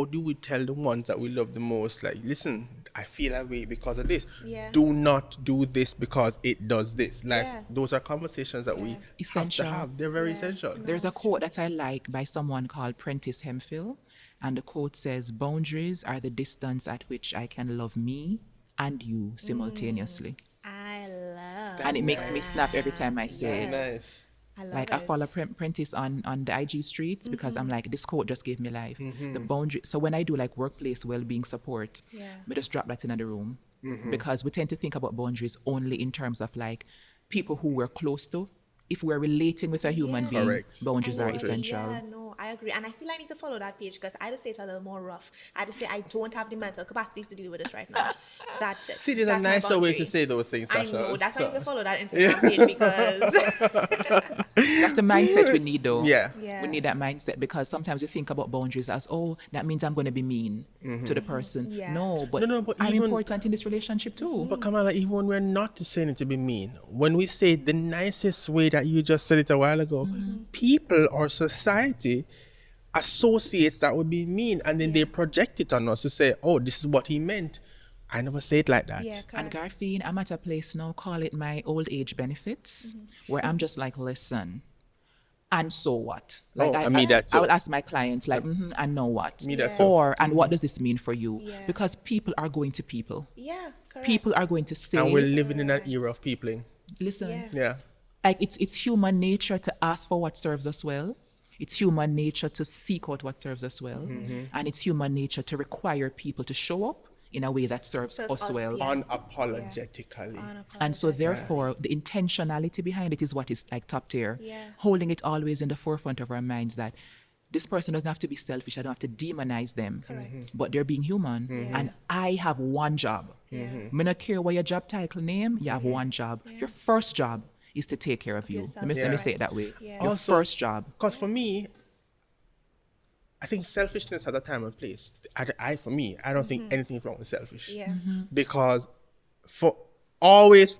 do we tell the ones that we love the most, like, listen, I feel that way because of this. Yeah. Do not do this because it does this. Like, Yeah. those are conversations that we Essential. have to have. They're very Yeah. essential. There's a quote that I like by someone called Prentice Hemphill, and the quote says, "Boundaries are the distance at which I can love me and you simultaneously." I love And it makes me snap every time I say it. Nice. I love Like it. I follow Prentice on the IG streets because I'm like, this quote just gave me life. The boundary. So when I do like workplace well-being support, Yeah. we just drop that in the room because we tend to think about boundaries only in terms of like people who we're close to. If we're relating with a human Yeah. being, Correct. boundaries I are know it. essential. Yeah, no, I agree. And I feel I need to follow that page because I just say it's a little more rough. I just say I don't have the mental capacities to deal with this right now. That's it. See, there's a That's my nicer way to boundary. say those things, I Sasha. know. That's why I need to So- follow that Instagram page because That's the mindset we need though. Yeah. Yeah. We need that mindset because sometimes we think about boundaries as, oh, that means I'm going to be mean to the person. Yeah. No, but, No, but I'm even- important in this relationship too. But Kamala, even when we're not saying it to be mean, when we say it the nicest way that you just said it a while ago, people or society associates that with being mean, and then they project it on us to say, oh, this is what he meant. I never say it like that. yeah, And correct. Garfene, I'm at a place now, call it my old age benefits, where I'm just like, listen, and so what? Like Oh, I mean that too. I would ask my clients, like, and now what? Me that Yeah. too. Or, and what does this mean for you? Yeah. Because people are going to people. Yeah, correct. People are going to say, And we're living in an era of peopling. listen, Yeah. Yeah. like it's human nature to ask for what serves us well. It's human nature to seek out what serves us well. And it's human nature to require people to show up in a way that serves Serves us us, well. yeah. Unapologetically. And so therefore the intentionality behind it is what is like top tier. Yeah. Holding it always in the forefront of our minds that this person doesn't have to be selfish. I don't have to demonize them. Correct. But they're being human. And I have one job. I don't care what your job title name, you have one job. Your first job is to take care of you. yourself, Let me yeah. say it that way. Yeah. Your Also- first job. Because for me, I think selfishness has a time and place. For me, I don't think anything is wrong with selfish. Yeah. Because for always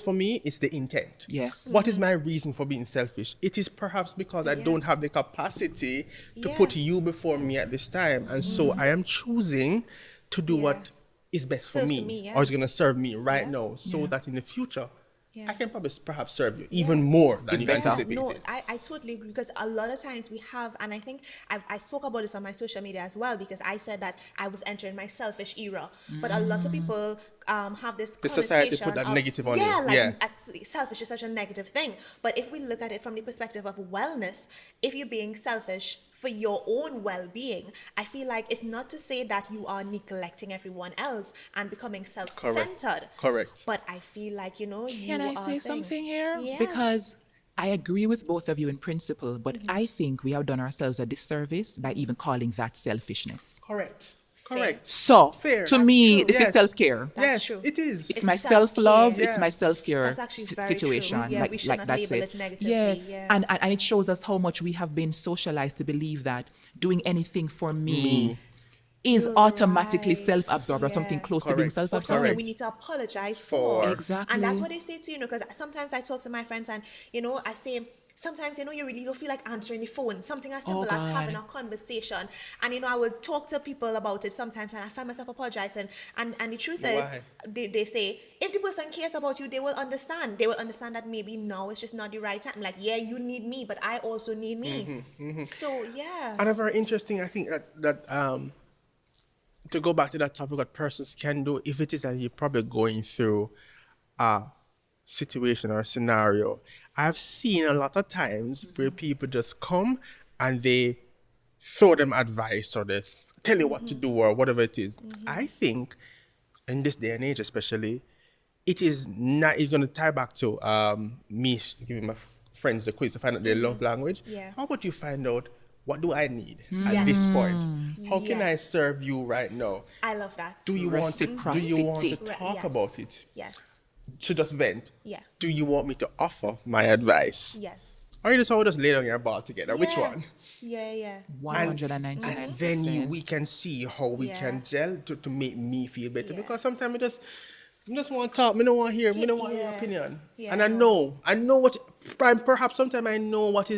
for me, it's the intent. Yes. What is my reason for being selfish? It is perhaps because I don't have the capacity to Yeah. put you before me at this time. And so I am choosing to do Yeah. what is best for Serves me, me, yeah. or is going to serve me right Yeah. now, so that in the future, Yeah. I can probably perhaps serve you even more than you better. anticipated. No, I totally agree, because a lot of times we have, and I think I spoke about this on my social media as well, because I said that I was entering my selfish era, but a lot of people have this The connotation society put that of, negative on you. yeah, like Yeah. selfish is such a negative thing. But if we look at it from the perspective of wellness, if you're being selfish for your own well-being, I feel like it's not to say that you are neglecting everyone else and becoming self-centered. Correct. But I feel like, you know, Can I say something here? Yes. Because I agree with both of you in principle, but I think we have done ourselves a disservice by even calling that selfishness. Correct. Correct. So, Fair. to That's me, true. this Yes. is self-care. That's Yes, true. it is. It's It's my self-care. self-love, it's Yeah. my self-care That's actually very true. situation. Yeah, we should not that's label it. it negatively, yeah. And it shows us how much we have been socialized to believe that doing anything for me is You're automatically right. self-absorbed or something Yeah. close to being Correct. Or self-absorbed. something Correct. we need to apologize For. for. Exactly. And that's what they say too, you know, because sometimes I talk to my friends and, you know, I say, sometimes, you know, you really don't feel like answering the phone. Something as simple as God. having a conversation. And, you know, I will talk to people about it sometimes and I find myself apologizing. And the truth Why? is, they say, if the person cares about you, they will understand. They will understand that maybe now it's just not the right time. Like, yeah, you need me, but I also need me. So, yeah. And a very interesting, I think that to go back to that topic, what persons can do if it is that you're probably going through a situation or a scenario. I've seen a lot of times where people just come and they throw them advice or they tell you what to do or whatever it is. I think in this day and age especially, it is not, it's going to tie back to me giving my friends the quiz to find out their love language. Yeah. How about you find out what do I need at this point? How can I Yes. serve you right now? I love that. Do you want to Reciprocity. talk Yes. about it? Yes. To just vent? Yeah. Do you want me to offer my advice? Yes. Or you just want to just lay down your ball together? Which Yeah. one? Yeah. 199%. And then we can see how we Yeah. can gel to make me feel better. Yeah. Because sometimes I just want to talk. I don't want to hear. I don't want your Yeah. opinion. Yeah, And I I know what. Perhaps sometimes I know what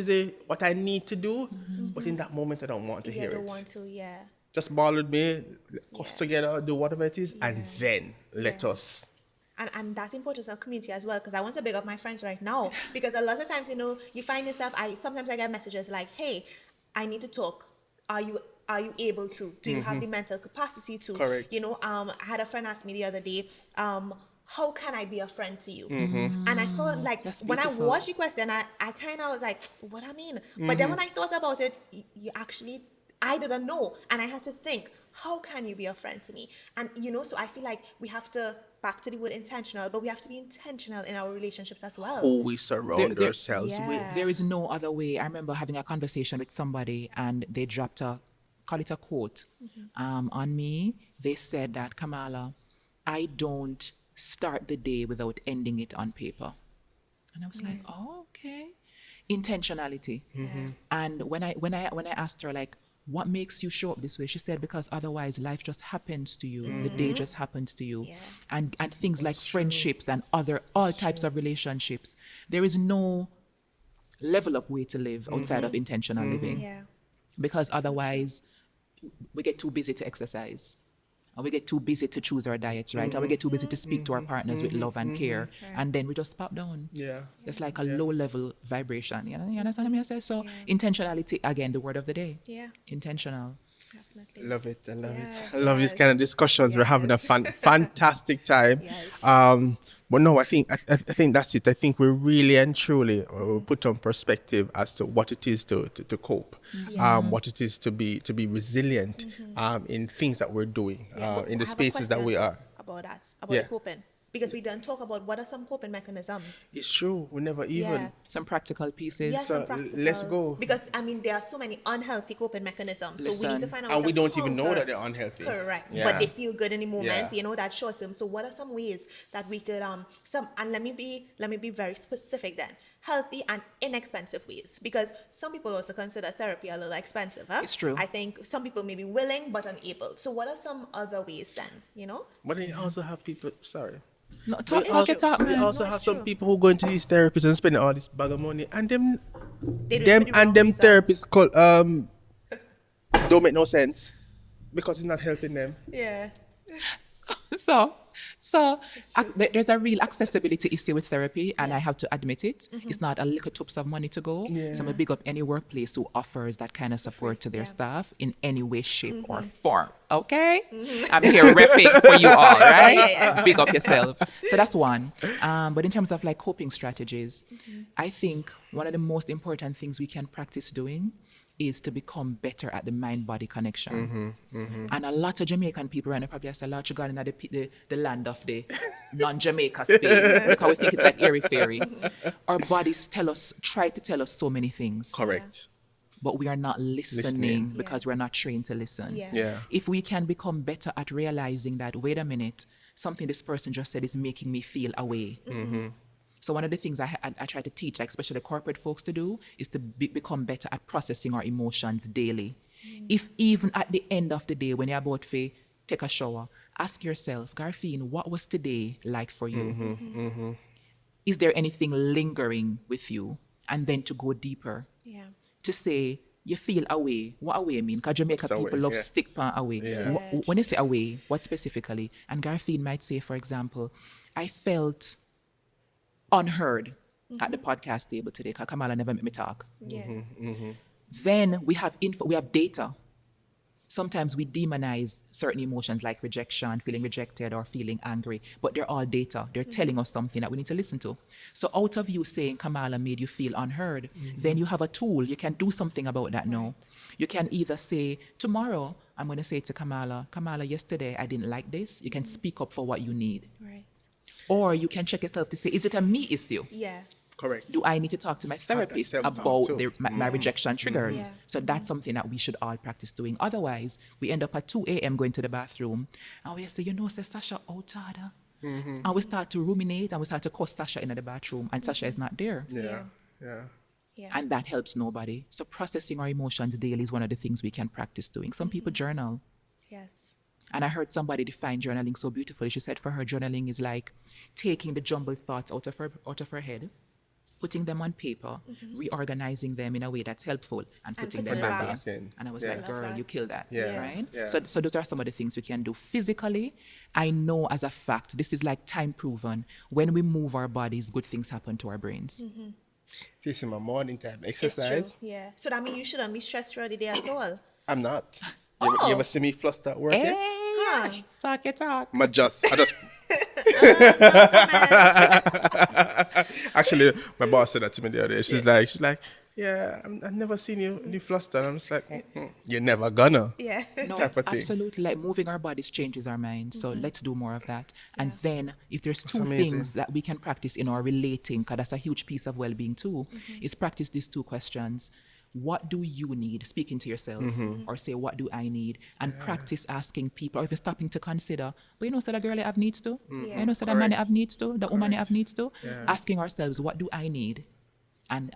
I need to do, but in that moment I don't want to Yeah, hear don't it. want to, yeah. Just ball with me, us together, do whatever it is, and then let Yeah. us. And that's important to our community as well, because I want to big up my friends right now, because a lot of times, you know, you find yourself, sometimes I get messages like, hey, I need to talk. Are you able to? Do you have the mental capacity to? Correct. You know, I had a friend ask me the other day, how can I be a friend to you? And I felt like That's when I beautiful. watched the question, I kind of was like, what I mean? But then when I thought about it, you actually, I didn't know. And I had to think, how can you be a friend to me? And, you know, so I feel like we have to, back to the word intentional, but we have to be intentional in our relationships as well. Who we surround There- ourselves Yeah. with. There is no other way. I remember having a conversation with somebody and they dropped call it a quote on me. They said that, Kamala, I don't start the day without ending it on paper. And I was like, oh, okay. Intentionality. And when I asked her, like, what makes you show up this way? She said, because otherwise life just happens to you. The day just happens to you. Yeah. And things like friendships and all types of relationships. There is no level up way to live outside of intentional living. Yeah. Because otherwise we get too busy to exercise. And we get too busy to choose our diets, right? And we get too busy to speak to our partners with love and care. And then we just pop down. Yeah. It's like a low level vibration. You understand what I say? So intentionality, again, the word of the day. Yeah. Intentional. Definitely. Love it. I love Yeah, it. I love these kind of yes. discussions. We're having a Yes. fantastic time. Yes. But no, I think that's it. I think we really and truly put on perspective as to what it is to cope, what it is to be resilient in things that we're doing, Yeah, but in I the have a spaces that question we are. about that, about Yeah. coping, because we don't talk about what are some coping mechanisms. It's true. We never even. Yeah. Some practical pieces. Yes, So, let's go. Because I mean, there are so many unhealthy coping mechanisms, so we need to Listen. find out. And how we to don't even know counter- that they're unhealthy. Correct, Yeah. but they feel good in the moment. Yeah. You know, that short term. So, what are some ways that we could and let me be very specific then. Healthy and inexpensive ways, because some people also consider therapy a little expensive. Huh? It's true. I think some people may be willing but unable. So, what are some other ways then? You know. But then you also have people. Sorry. No, We talk also, it up, we man. also No, have it's some true. people who go into these therapists and spend all this bag of money, and them They do it for the wrong reasons. therapists called don't make no sense because it's not helping them. Yeah. So So there's a real accessibility issue with therapy, and I have to admit it. It's not a little tubs of money to go. Yeah. So I'm a big up any workplace who offers that kind of support to their Yeah. staff in any way, shape, or form. Okay? I'm here repping for you all, right? Big up yourself. So that's one. But in terms of like coping strategies, I think one of the most important things we can practice doing is to become better at the mind-body connection. And a lot of Jamaican people right now probably say, Lord, you got in the land of the non-Jamaica space because we think it's like airy-fairy. Our bodies try to tell us so many things, Correct. but we are not listening Listening. because we're not trained to listen. Yeah. Yeah. If we can become better at realizing that, wait a minute, something this person just said is making me feel away. So one of the things I try to teach, like especially corporate folks to do, is to become better at processing our emotions daily. If even at the end of the day, when you're about to take a shower, ask yourself, Garfene, what was today like for you? Is there anything lingering with you? And then to go deeper, Yeah. to say, you feel away. What away mean? Because Jamaica What's people away? love Yeah. stick pan away. Yeah. When you say away, what specifically? And Garfene might say, for example, I felt unheard at the podcast table today because Kamala never let me talk. Yeah. Then we have data. Sometimes we demonize certain emotions like rejection, feeling rejected, or feeling angry, but they're all data. They're telling us something that we need to listen to. So out of you saying Kamala made you feel unheard, then you have a tool. You can do something about that now. You can either say, tomorrow, I'm going to say to Kamala, yesterday I didn't like this. You can speak up for what you need. Right. Or you can check yourself to say, is it a me issue? Yeah. Correct. Do I need to talk to my therapist self-talk about too. my rejection triggers? Yeah. So that's something that we should all practice doing. Otherwise, we end up at 2 a.m. going to the bathroom and we say, say Sasha out harder. And we start to ruminate and we start to cuss Sasha in the bathroom and Sasha is not there. Yeah. Yeah. Yeah. And that helps nobody. So processing our emotions daily is one of the things we can practice doing. Some people journal. Yes. And I heard somebody define journaling so beautifully. She said for her, journaling is like taking the jumbled thoughts out of her head, putting them on paper, reorganizing them in a way that's helpful, and putting them putting back them in. back in. And I was Yeah. like, girl, Love that. you killed that. Yeah. Right? Yeah. So those are some of the things we can do. Physically, I know as a fact, this is like time proven, when we move our bodies, good things happen to our brains. This is my morning time It's exercise. true. Yeah. So that means you shouldn't be stressed throughout the day at all. I'm not. You ever see me flustered at work Hey, yet? Huh. talk your talk. I just actually, my boss said that to me the other day. She's like, yeah, I've never seen you flustered. I'm just like, you're never gonna. Yeah. No, type of thing. absolutely. Like moving our bodies changes our minds. So let's do more of that. And then if there's two amazing. things that we can practice in our relating, because that's a huge piece of well-being too, is practice these two questions. What do you need? Speaking to yourself, or say, what do I need? And practice asking people, or if you're stopping to consider, but that the girl I have needs to, Yeah. that man I have needs to, the woman I have needs to, asking ourselves, what do I need? And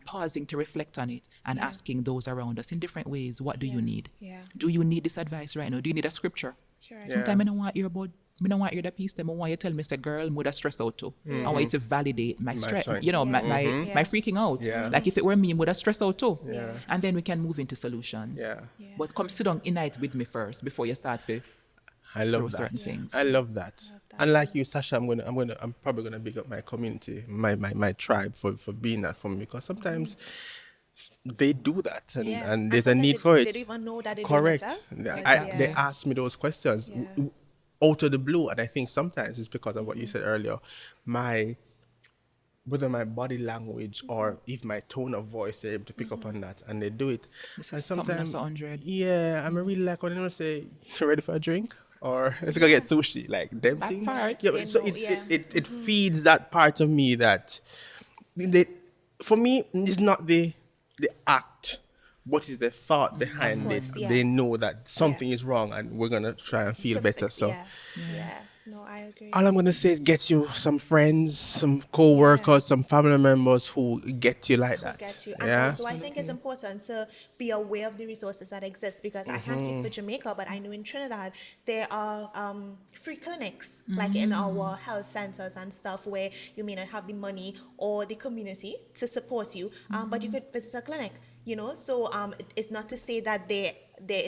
pausing to reflect on it and asking those around us in different ways, what do you need? Yeah. Do you need this advice right now? Do you need a scripture? Sure. Yeah. Sometimes I don't want to hear about, I don't want to hear the piece, I want you to tell me, say, girl, I'm would stress out too. I want you to validate my stress, strength. my freaking out. Yeah. Like if it were me, I would stress out too. Yeah. And then we can move into solutions. Yeah. Yeah. But come sit down in night with me first before you start to I love through that. certain things. I love that. that. And like you, Sasha, I'm probably gonna big up my community, my tribe for being that for me, because sometimes they do that and there's a sometimes need they- for They it. don't even know that they Correct. do that. They ask me those questions Yeah. out of the blue, and I think sometimes it's because of what you said earlier. Whether my body language or if my tone of voice, they're able to pick up on that, and they do it. This And is something that's sometimes, 100. yeah, I'm really like when they say, "You ready for a drink?" Or let's go get sushi, like them That things. part, Yeah, they but so know, yeah. it feeds that part of me that for me it's not the act, what is the thought behind it. course, yeah. They know that something is wrong and we're gonna try and feel To better. fix- So yeah. No, I agree. all I'm gonna say is get you some friends, some co-workers, some family members who get you like that. Get you. And Yeah. also, I think it's important to be aware of the resources that exist, because I can't speak for Jamaica, but I know in Trinidad there are free clinics, like in our health centers and stuff, where you may not have the money or the community to support you, but you could visit a clinic. So it's not to say that there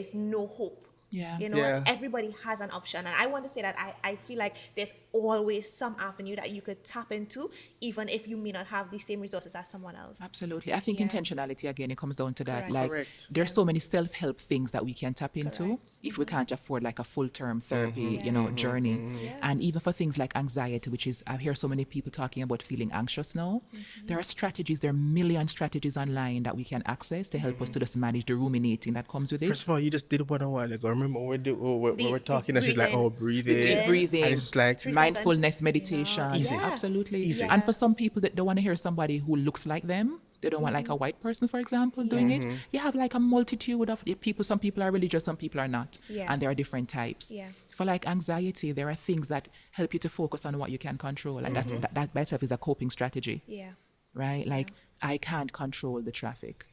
is no hope Yeah. You know, Yeah. everybody has an option. And I want to say that I feel like there's always some avenue that you could tap into, even if you may not have the same resources as someone else. Absolutely. I think Yeah. intentionality, again, it comes down to that. Correct. Like, Correct. there's so many self-help things that we can tap into Correct. if we can't afford like a full-term therapy, Yeah. journey. Yeah. And even for things like anxiety, which is, I hear so many people talking about feeling anxious now. There are strategies, there are million strategies online that we can access to help us to just manage the ruminating that comes with it. First of all, you just did one a while ago. Remember when we were The talking and she's like, breathing. oh, breathe The in. deep breathing. And it's like, 3 Mindfulness seconds, meditation. Easy. Yeah. Absolutely. Easy. And for some people that don't want to hear somebody who looks like them, they don't want like a white person, for example, doing it. You have like a multitude of people. Some people are religious, some people are not. Yeah. And there are different types. Yeah. For like anxiety, there are things that help you to focus on what you can control. And that by itself is a coping strategy, Yeah. right? Like, I can't control the traffic.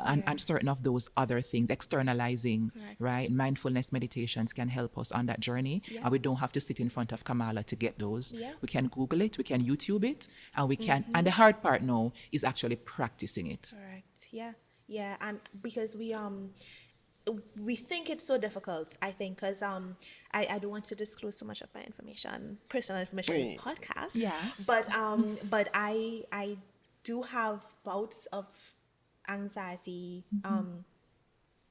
And certain of those other things, externalizing, Correct. right? Mindfulness meditations can help us on that journey. Yeah. And we don't have to sit in front of Kamala to get those. Yeah. We can Google it, we can YouTube it, and we can, and the hard part now is actually practicing it. Correct. Yeah. Yeah. And because we think it's so difficult, I think, because I don't want to disclose so much of my information, personal information in this podcast. Yes. But I do have bouts of anxiety.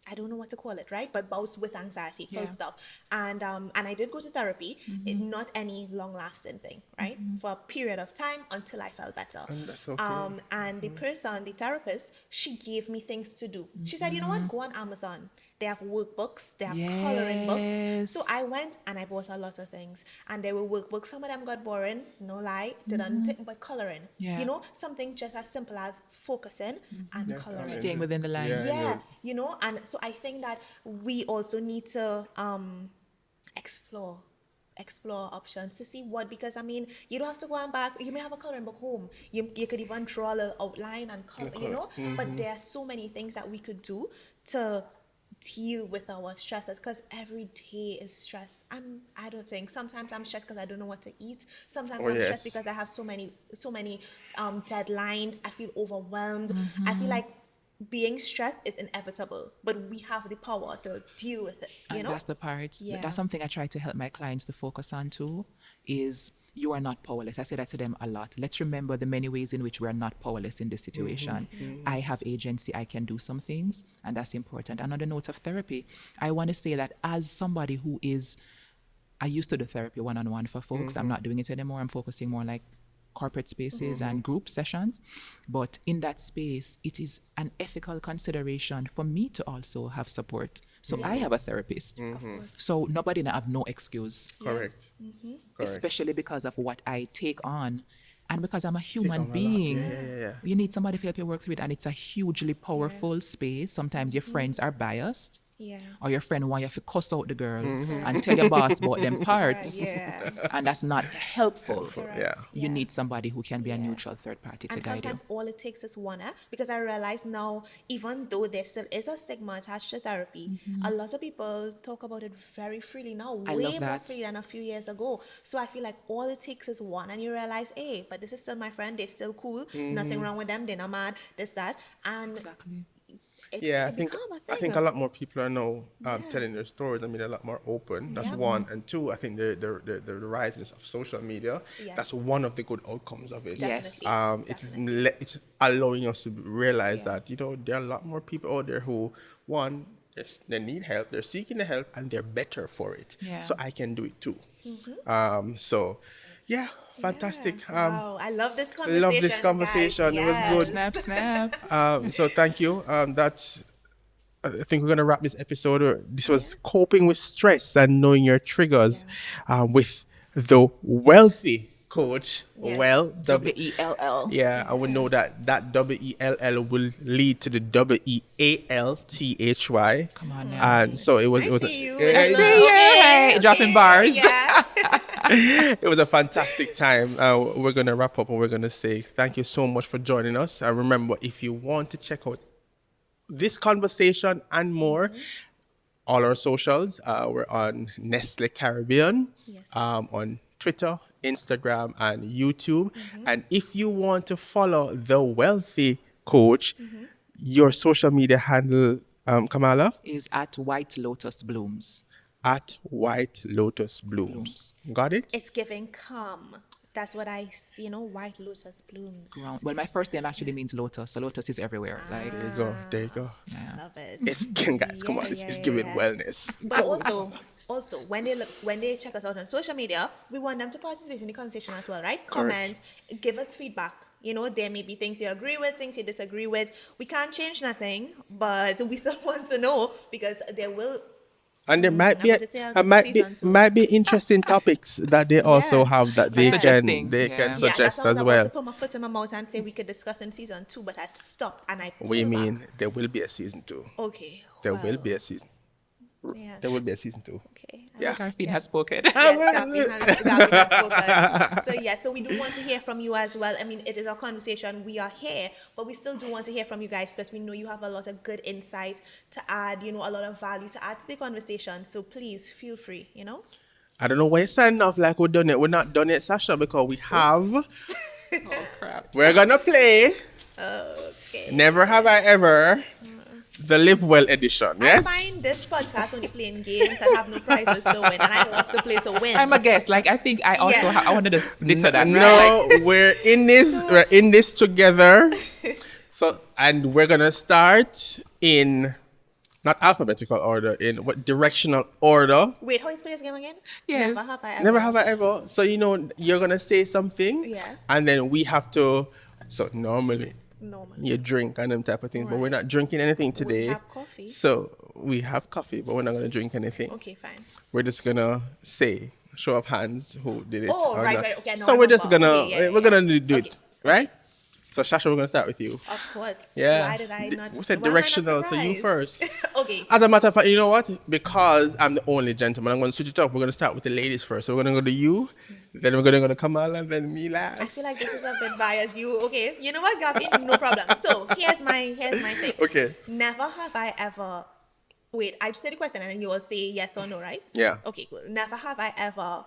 I don't know what to call it, right? But bouts with anxiety, full Yeah. stop. And I did go to therapy, not any long lasting thing, right? For a period of time until I felt better. And that's okay. And the person, the therapist, she gave me things to do. She said, you know what? Go on Amazon. They have workbooks, they have coloring books. So Yes. I went and I bought a lot of things. And there were workbooks. Some of them got boring, no lie, but coloring. Yeah. You know, something just as simple as focusing and coloring. Staying within the lines. Yeah. Yeah, you know, and so I think that we also need to explore options to see what, because I mean, you don't have to go and back. You may have a coloring book home. You could even draw a little outline and color, you know. But there are so many things that we could do to deal with our stresses, because every day is stress. I don't think, sometimes I'm stressed because I don't know what to eat. Sometimes I'm stressed because I have so many deadlines. I feel overwhelmed. I feel like being stressed is inevitable, but we have the power to deal with it, you And know. that's the part. Yeah. That's something I try to help my clients to focus on too, is you are not powerless. I say that to them a lot. Let's remember the many ways in which we are not powerless in this situation. I have agency. I can do some things, and that's important. And on the note of therapy, I want to say that as somebody who is, I used to do therapy one-on-one for folks. I'm not doing it anymore. I'm focusing more like corporate spaces and group sessions. But in that space, it is an ethical consideration for me to also have support. So I have a therapist. Of course. So nobody have no excuse, Correct. Correct. especially because of what I take on. And because I'm a human on a lot. being, Yeah. you need somebody to help you work through it. And it's a hugely powerful space. Sometimes your friends are biased. Yeah. Or your friend want you to cuss out the girl and tell your boss about them parts. Yeah. And that's not helpful. Correct. Yeah. You need somebody who can be a neutral third party to And guide you. sometimes all it takes is one, because I realize now, even though there still is a stigma attached to therapy, a lot of people talk about it very freely now, I way love more that. free than a few years ago. So I feel like all it takes is one, and you realize, hey, but this is still my friend, they're still cool, nothing wrong with them, they're not mad, this, that, and Exactly. it Yeah, can become a I thing. think a lot more people are now telling their stories. I mean, a lot more open. That's Yeah. one, and two, I think the rise of social media. Yes. That's one of the good outcomes of it. Yes. Definitely. It's allowing us to realize that there are a lot more people out there who they need help, they're seeking the help, and they're better for it. Yeah. So I can do it too. So yeah, fantastic. Wow, I love this conversation. Love this conversation. guys. It was Yes. good. Snap, snap. So thank you. I think we're gonna wrap this episode. This was coping with stress and knowing your triggers with the wealthy coach. Yes. Well, WELL. yeah, I would know that WELL will lead to the WEALTHY. Come on now. And so it was. I It was see you. Yeah, I yeah, see yeah. you. Hey, dropping bars. Yeah. It was a fantastic time. We're going to wrap up and we're going to say thank you so much for joining us. And remember, if you want to check out this conversation and more, all our socials, we're on Nestlé Caribbean, Yes. on Twitter, Instagram, and YouTube. And if you want to follow The Wealthy Coach, your social media handle Kamala? is at White Lotus Blooms. At White Lotus Blooms. Got it? It's giving calm. That's what I see, white lotus blooms. Well, my first name actually means lotus. So lotus is everywhere. Like, There you go. There you go. yeah. Love it. It's guys, come on, it's giving wellness. But also when they check us out on social media, we want them to participate in the conversation as well, right? Comment, give us feedback. There may be things you agree with, things you disagree with. We can't change nothing, but we still want to know because there will. And there might I'm be going to say a season two. might be interesting topics that they also have that they can Suggesting. they Yeah. can Yeah, suggest that's as I well. was to put my foot in my mouth and say we could discuss in season 2, but I stopped and I pulled We back. mean there will be a season 2. Okay. There will be a season. Yeah. There will be a season 2. Okay. Yeah. Garfene has spoken. Yes, Gavin has spoken. So we do want to hear from you as well. I mean, it is a conversation. We are here, but we still do want to hear from you guys because we know you have a lot of good insight to add, a lot of value to add to the conversation. So please feel free, I don't know why you're signing off like we're done it. We're not done yet, Sasha, because we have. Oh, crap. We're gonna play. Okay. Never Have I Ever. The Live Well edition. Yes. I find this podcast only playing games and have no prizes to win, and I love to play to win. I'm a guest. Like, I think I also Yeah. I wanted to stick to that. No, we're in this. We're in this together. So, and we're gonna start in not alphabetical order, in what directional order? Wait, how is play this game again? Yes. Never have I ever. Never have I ever. So you're gonna say something, Yeah. and then we have to. So normally Normally. you drink and them type of things, but we're Right. not drinking anything today. have coffee. So we have coffee, but we're not gonna drink anything. Okay, fine. We're just gonna say show of hands who did it. Oh, or right, not. right. Okay, I know, So I we're just remember. gonna Okay, yeah, we're yeah, gonna do Okay. it, right? So Sasha, we're gonna start with you. Of course. Yeah. Why did I not? We said why am I not directional, so you surprised? first. Okay. As a matter of fact, you know what? Because I'm the only gentleman, I'm going to switch it up. We're going to start with the ladies first. So we're going to go to you, then we're going to go to Kamala, and then me last. I feel like this is a bit biased. Okay, you know what, Gavin? No problem. So here's my thing. Okay. Never have I ever. Wait, I just say the question and then you will say yes or no, right? Yeah. Okay, cool. Never have I ever.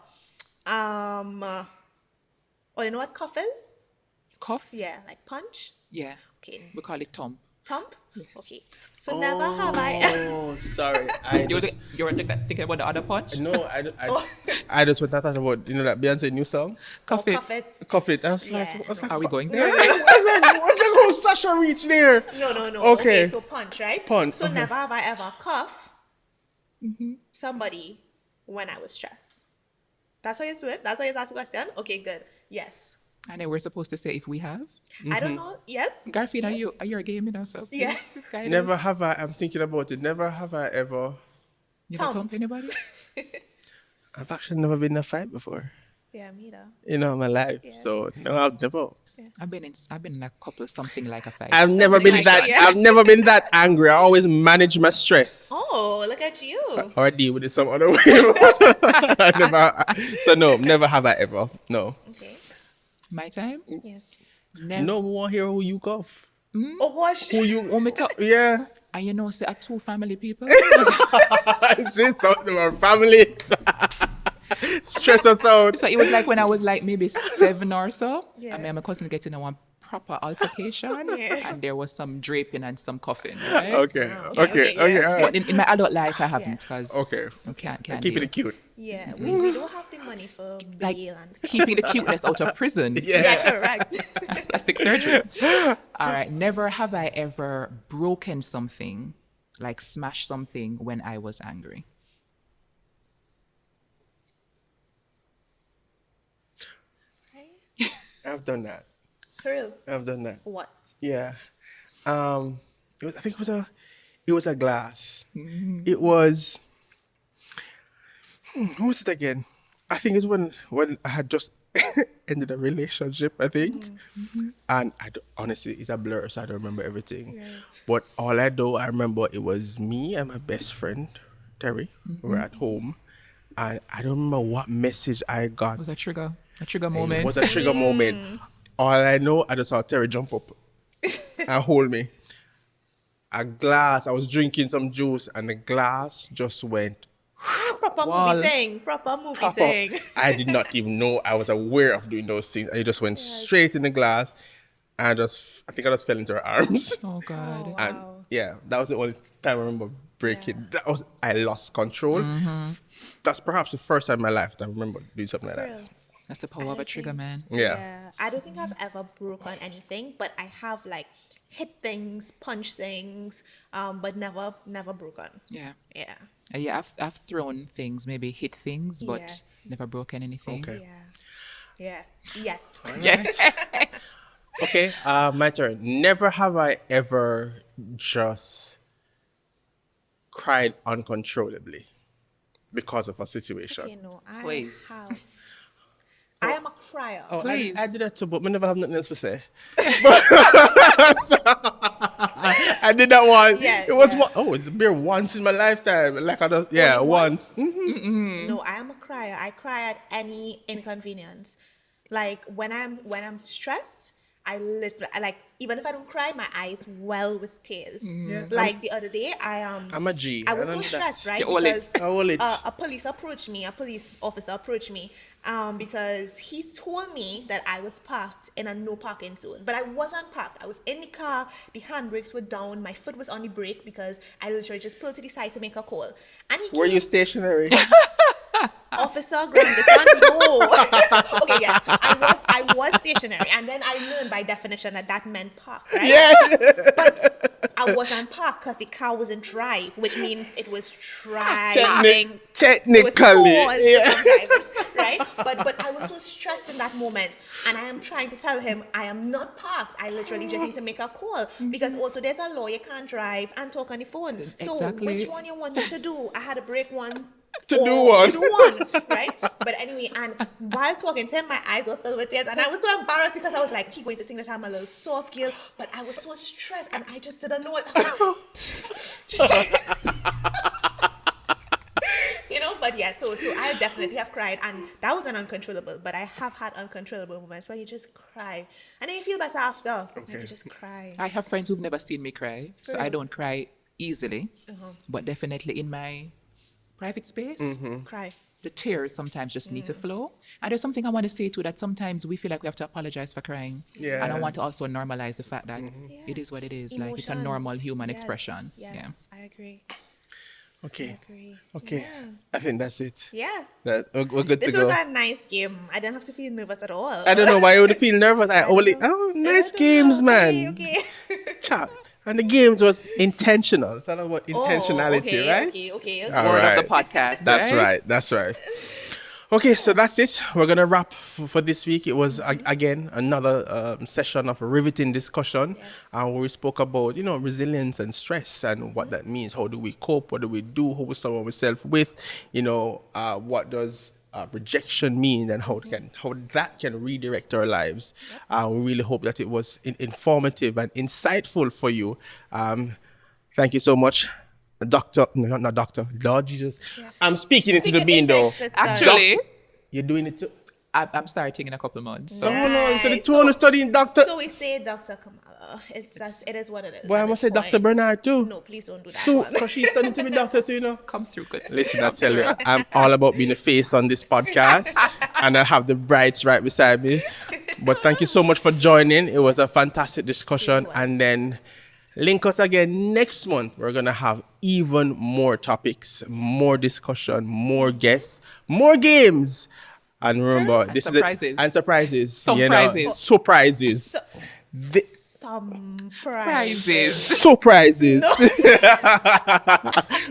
Oh, you know what cough is? Cough? Yeah, like punch. Yeah. Okay. We call it Tom. Thump. Okay. So never have I. Oh, sorry. You were thinking about the other punch? No, Oh. I just went to talk about, that Beyonce new song? Cough Cough it. it. Cough it. I was Yeah, like, what's that? Are we going Where's there? that whole Sasha reach there? No. Okay. So punch, right? Punch, So okay. never have I ever cuff somebody when I was stressed. That's how you do it? That's how you ask the question? Okay, good. Yes. And then we're supposed to say if we have. I don't know. Yes. Garfene, are you a game, so please Yes. guide Never us. have I, I'm thinking about it, never have I ever, You Tom. ever thump anybody? I've actually never been in a fight before, Yeah, me though. in my life. Yeah. So, no, I've never. I've been in a couple something like a fight. I've never been like that. that, yeah. I've never been that angry. I always manage my stress Oh, look at you. or I deal with it some other way. I never have I ever. No. Okay. My time? Yes. Never. No more here who you golf. Oh gosh. Who you? Want me to, Yeah. and say are two family people? Say something about family. Stress us out. So it was like when I was like maybe 7 or so. Yeah. I mean, my cousin getting in one proper altercation, Yeah. and there was some draping and some coughing. Right? Okay. okay, Okay. yeah. Okay. All right. But in my adult life, I haven't because Okay. I can't Keeping deal. it cute. Yeah, we don't have the money for Like bail and stuff. keeping the cuteness out of prison. Yeah. Yeah, correct. Plastic surgery. All right. Never have I ever broken something, like smashed something when I was angry. I've done that. For real. I've done that. What? Yeah. I think it was a glass. It was. What was it again? I think it's when I had just ended a relationship. I think, and honestly, it's a blur, so I don't remember everything. Right. But all I remember it was me and my best friend Terry. We were at home, and I don't remember what message I got. It was a trigger moment. It was a trigger moment. All I know, I just saw Terry jump up and hold me. A glass, I was drinking some juice and the glass just went Proper Wall. movie thing. Proper movie proper. thing. I did not even know I was aware of doing those things. I just went straight in the glass and I think I just fell into her arms. Oh God. And Wow. Yeah, that was the only time I remember breaking. I lost control. That's perhaps the first time in my life that I remember doing something like that. Real. That's the power of a trigger, man. Yeah. I don't think I've ever broken anything, but I have like hit things, punched things, but never broken. Yeah. Yeah. Yeah, I've thrown things, maybe hit things, but Yeah. never broken anything. Okay. Yeah. Yet. Yeah. Okay, my turn. Never have I ever just cried uncontrollably because of a situation. Okay, no, I Please. have. I am a crier. Oh, Please. I did that too, but I never have nothing else to say. I did that one. Yeah, It was yeah. one. Oh, it's a beer once in my lifetime. Like I don't, yeah, Only once. No, I am a crier. I cry at any inconvenience. Like when I'm stressed, I literally like even if I don't cry, my eyes well with tears. Yeah. Like the other day, I'm a G. I was I so know that. stressed, right? You're all it. All it. A police officer approached me, because he told me that I was parked in a no parking zone, but I wasn't parked. I was in the car. The handbrakes were down. My foot was on the brake because I literally just pulled to the side to make a call. And he Were came, you stationary? Officer Grandison, no. Okay, yes, I was stationary, and then I learned by definition that meant parked, right? Yeah. But I wasn't parked because the car was in drive, which means it was driving. Technically, It was paused yeah. from driving, right? But I was so stressed in that moment, and I am trying to tell him I am not parked. I literally just need to make a call because also there's a law, you can't drive and talk on the phone. So Exactly. which one you want me to do? I had to break one. To do one. To do one, right? But anyway, and while talking to him, my eyes were filled with tears, and I was so embarrassed because I was like, he going to think that I'm a little soft girl, but I was so stressed, and I just didn't know what. But yeah, so I definitely have cried, and that wasn't uncontrollable, but I have had uncontrollable moments where you just cry, and then you feel better after. Like you just cry. I have friends who've never seen me cry, so I Real. don't cry easily, but definitely in my private space, Cry. the tears sometimes just need to flow. And there's something I want to say too, that sometimes we feel like we have to apologize for crying. Yeah. And I want to also normalize the fact that it is what it is. Like it's a normal Emotions. human Yes, expression. Yes, I agree. Okay. Agree. Okay. Yeah. I think that's it. Yeah. We're good This to was go. a nice game. I didn't have to feel nervous at all. I don't know why you would feel nervous. Nice games, man. Okay. Chat. And the games was intentional. It's all about intentionality, okay, right? Okay. All Word right. of the podcast. That's right. Okay, so that's it. We're going to wrap for this week. It was, again, another session of a riveting discussion where we spoke about, resilience and stress and what that means. How do we cope? What do we do? Who we surround ourselves with? What does rejection mean and how that can redirect our lives. We really hope that it was informative and insightful for you. Thank you so much. Not doctor, Lord Jesus. Yeah. I'm speaking into the bean though. Actually, You're doing it too. I'm starting in a couple months. So. Come on, so the two are studying doctor. So we say Dr. Kamala. It is what it is. Well, I must say Dr. Bernard too. No, please don't do that. So, one. because she's studying to be doctor too, Come through, good. Listen, I tell you, I'm all about being a face on this podcast, and I have the brides right beside me. But thank you so much for joining. It was a fantastic discussion, and then link us again next month. We're gonna have even more topics, more discussion, more guests, more games, and remember, And this surprises. is and surprises. Surprises. Surprises. Some Prizes. Surprises.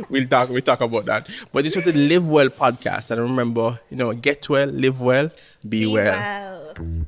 We'll talk about that. But this was the Live Well podcast, and remember, get well, live well, be well. well.